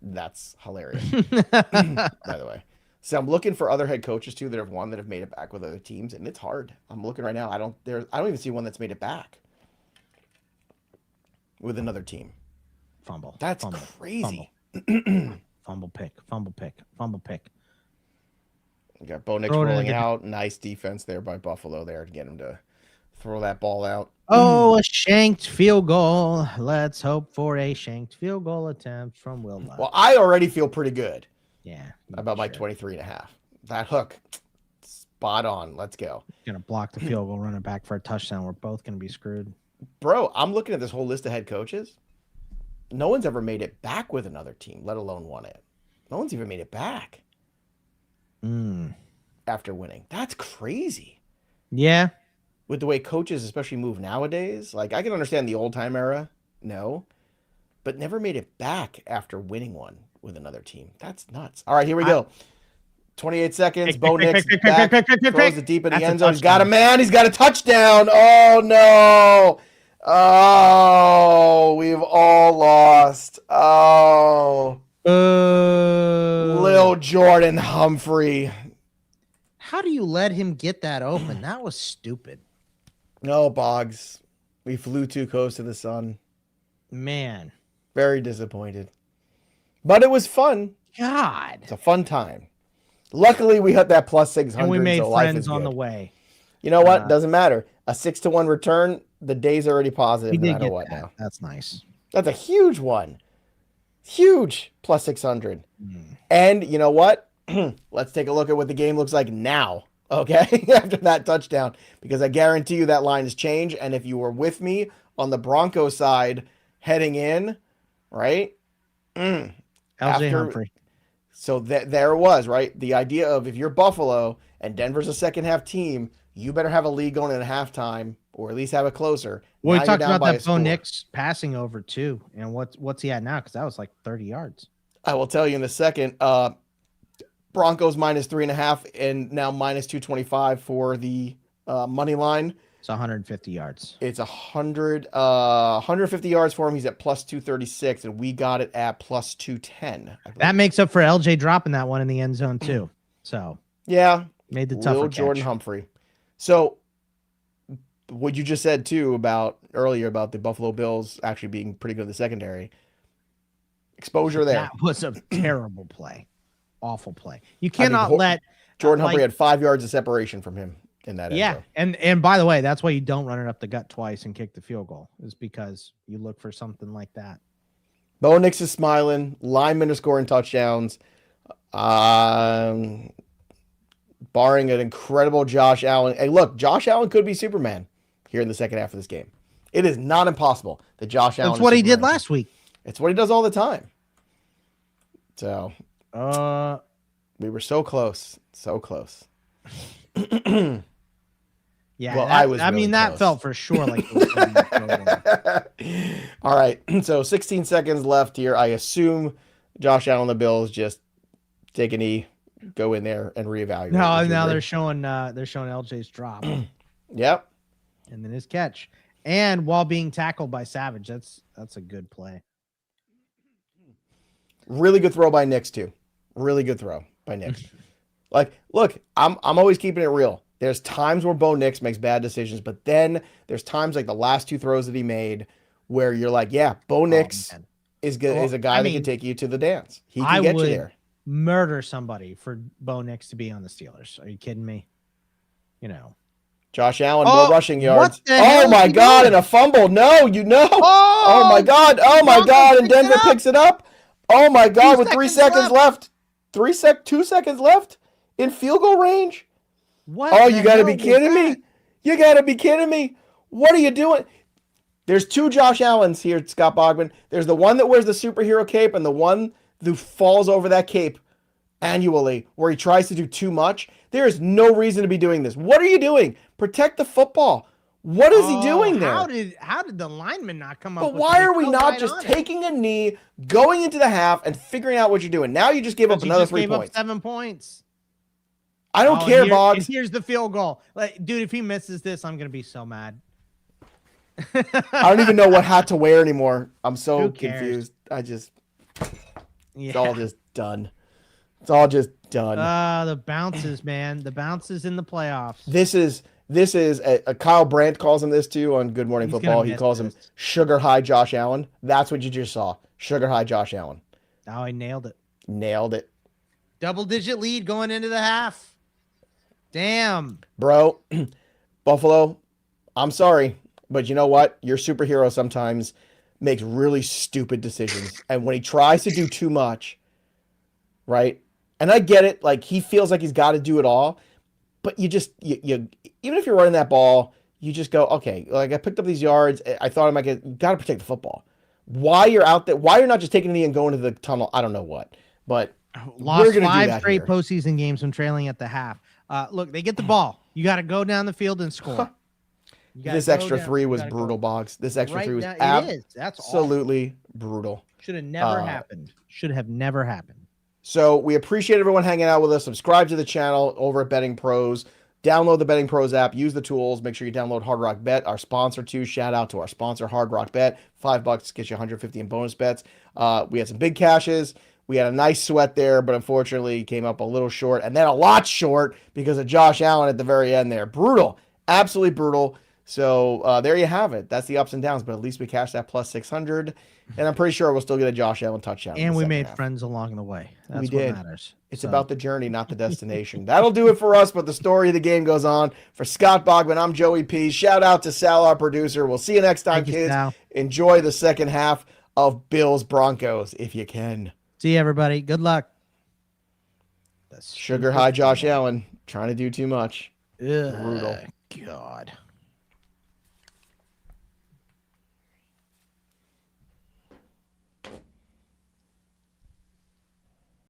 That's hilarious. By the way. So I'm looking for other head coaches too that have won that have made it back with other teams, and it's hard. I'm looking right now. I don't even see one that's made it back with another team. Fumble. That's crazy. Fumble pick. You got Bo Nix rolling out. Nice defense there by Buffalo there to get him to throw that ball out. Oh, a shanked field goal. Let's hope for a shanked field goal attempt from Will Love. Well, I already feel pretty good. Yeah. About my 23.5. That hook, spot on. Let's go. Gonna block the field goal, run it back for a touchdown. We're both gonna be screwed. Bro, I'm looking at this whole list of head coaches. No one's ever made it back with another team, let alone won it. No one's even made it back after winning. That's crazy. Yeah. With the way coaches especially move nowadays. Like, I can understand the old-time era. No. But never made it back after winning one with another team. That's nuts. All right, here we go. 28 seconds. Bo Nix back, throws it deep in the end zone. He's got a man. He's got a touchdown. Oh, no. Oh, we've all lost. Oh. Lil Lil Jordan Humphrey. How do you let him get that open? That was stupid. No, Boggs. We flew too close to the sun. Man. Very disappointed. But it was fun. God. It's a fun time. Luckily, we hit that plus 600. And we made so friends on the way. You know what? Doesn't matter. A 6-1 return. The day's already positive no matter what now. That's nice. That's a huge one. Huge plus 600. And you know what? Let's take a look at what the game looks like now. Okay, after that touchdown, because I guarantee you that line has changed. And if you were with me on the Broncos side heading in, right? LJ Humphrey. So there it was, right? The idea of if you're Buffalo and Denver's a second half team, you better have a lead going in halftime, or at least have it closer. Well, we talked about that Bo Nix passing over too, and what's he at now? Because that was like 30 yards. I will tell you in a second. Broncos minus 3.5 and now minus 225 for the money line. It's 150 yards. It's 150 yards for him. He's at plus 236, and we got it at plus 210. That makes up for LJ dropping that one in the end zone too. So yeah, made the tougher catch. Jordan Humphrey. So what you just said too earlier about the Buffalo Bills actually being pretty good in the secondary. Exposure there. That was a terrible play. Awful play. You cannot let Jordan Humphrey had 5 yards of separation from him in that. Yeah, and by the way, that's why you don't run it up the gut twice and kick the field goal, is because you look for something like that. Bo Nix is smiling. Linemen are scoring touchdowns. Barring an incredible Josh Allen. Hey, look, Josh Allen could be Superman here in the second half of this game. It is not impossible that Josh Allen. That's what he did last week. It's what he does all the time. So, we were so close, so close. Yeah, well, I was. I mean, that close. felt for sure like. All right, so 16 seconds left here. I assume Josh Allen, the Bills, just take a knee, go in there, and reevaluate. No, now they're showing LJ's drop. Yep, and then his catch, and while being tackled by Savage, that's a good play. Really good throw by Nix too. Really good throw by Nix. Like, look, I'm always keeping it real. There's times where Bo Nix makes bad decisions, but then there's times like the last two throws that he made where you're like, yeah, Bo Nix is good, is a guy that can take you to the dance. He can get you there. Murder somebody for Bo Nix to be on the Steelers. Are you kidding me? You know. Josh Allen, more rushing yards. Oh my God, and a fumble. No, you know. Oh my God. Oh my God, and Denver picks it up. Oh my God, with 3 seconds left. 2 seconds left in field goal range. What? Oh, you got to be kidding me. You got to be kidding me. What are you doing? There's two Josh Allens here, Scott Bogman. There's the one that wears the superhero cape and the one who falls over that cape annually where he tries to do too much. There is no reason to be doing this. What are you doing? Protect the football. What is he doing there? How did the lineman not come up But with why are we not just taking a knee, going into the half, and figuring out what you're doing? Now you just gave up another 3 points. 7 points. I don't care, Boggs. Here's the field goal. Like, dude, if he misses this, I'm going to be so mad. I don't even know what hat to wear anymore. I'm so confused. It's all just done. It's all just done. The bounces, man. The bounces in the playoffs. This is a Kyle Brandt calls him this too on Good Morning Football. He calls him Sugar High Josh Allen. That's what you just saw. Sugar High Josh Allen. Oh, I nailed it. Nailed it. Double-digit lead going into the half. Damn. Bro, Buffalo, I'm sorry, but you know what? Your superhero sometimes makes really stupid decisions. And when he tries to do too much, right? And I get it. Like, he feels like he's got to do it all. But you even if you're running that ball, you just go, okay, like I picked up these yards. I thought I might you got to protect the football. Why you're out there? Why you're not just taking a knee and going to the tunnel? I don't know what. But lost 5 straight postseason games when trailing at the half. Look, they get the ball. You got to go down the field and score. This extra 3 was brutal, Boggs. This extra 3 was absolutely brutal. Should have never happened. Should have never happened. So we appreciate everyone hanging out with us. Subscribe to the channel over at BettingPros. Download the BettingPros app. Use the tools. Make sure you download Hard Rock Bet, our sponsor too. Shout out to our sponsor, Hard Rock Bet. $5 gets you 150 in bonus bets. We had some big cashes. We had a nice sweat there, but unfortunately came up a little short, and then a lot short because of Josh Allen at the very end there. Brutal, absolutely brutal. So there you have it. That's the ups and downs, but at least we cashed that plus 600, and I'm pretty sure we'll still get a Josh Allen touchdown. And we made friends along the way. That's we did. What matters. It's about the journey, not the destination. That'll do it for us, but the story of the game goes on. For Scott Bogman, I'm Joey P. Shout out to Sal, our producer. We'll see you next time, kids. Enjoy the second half of Bills Broncos if you can. See you, everybody. Good luck. Sugar high Josh Allen trying to do too much. Brutal. God.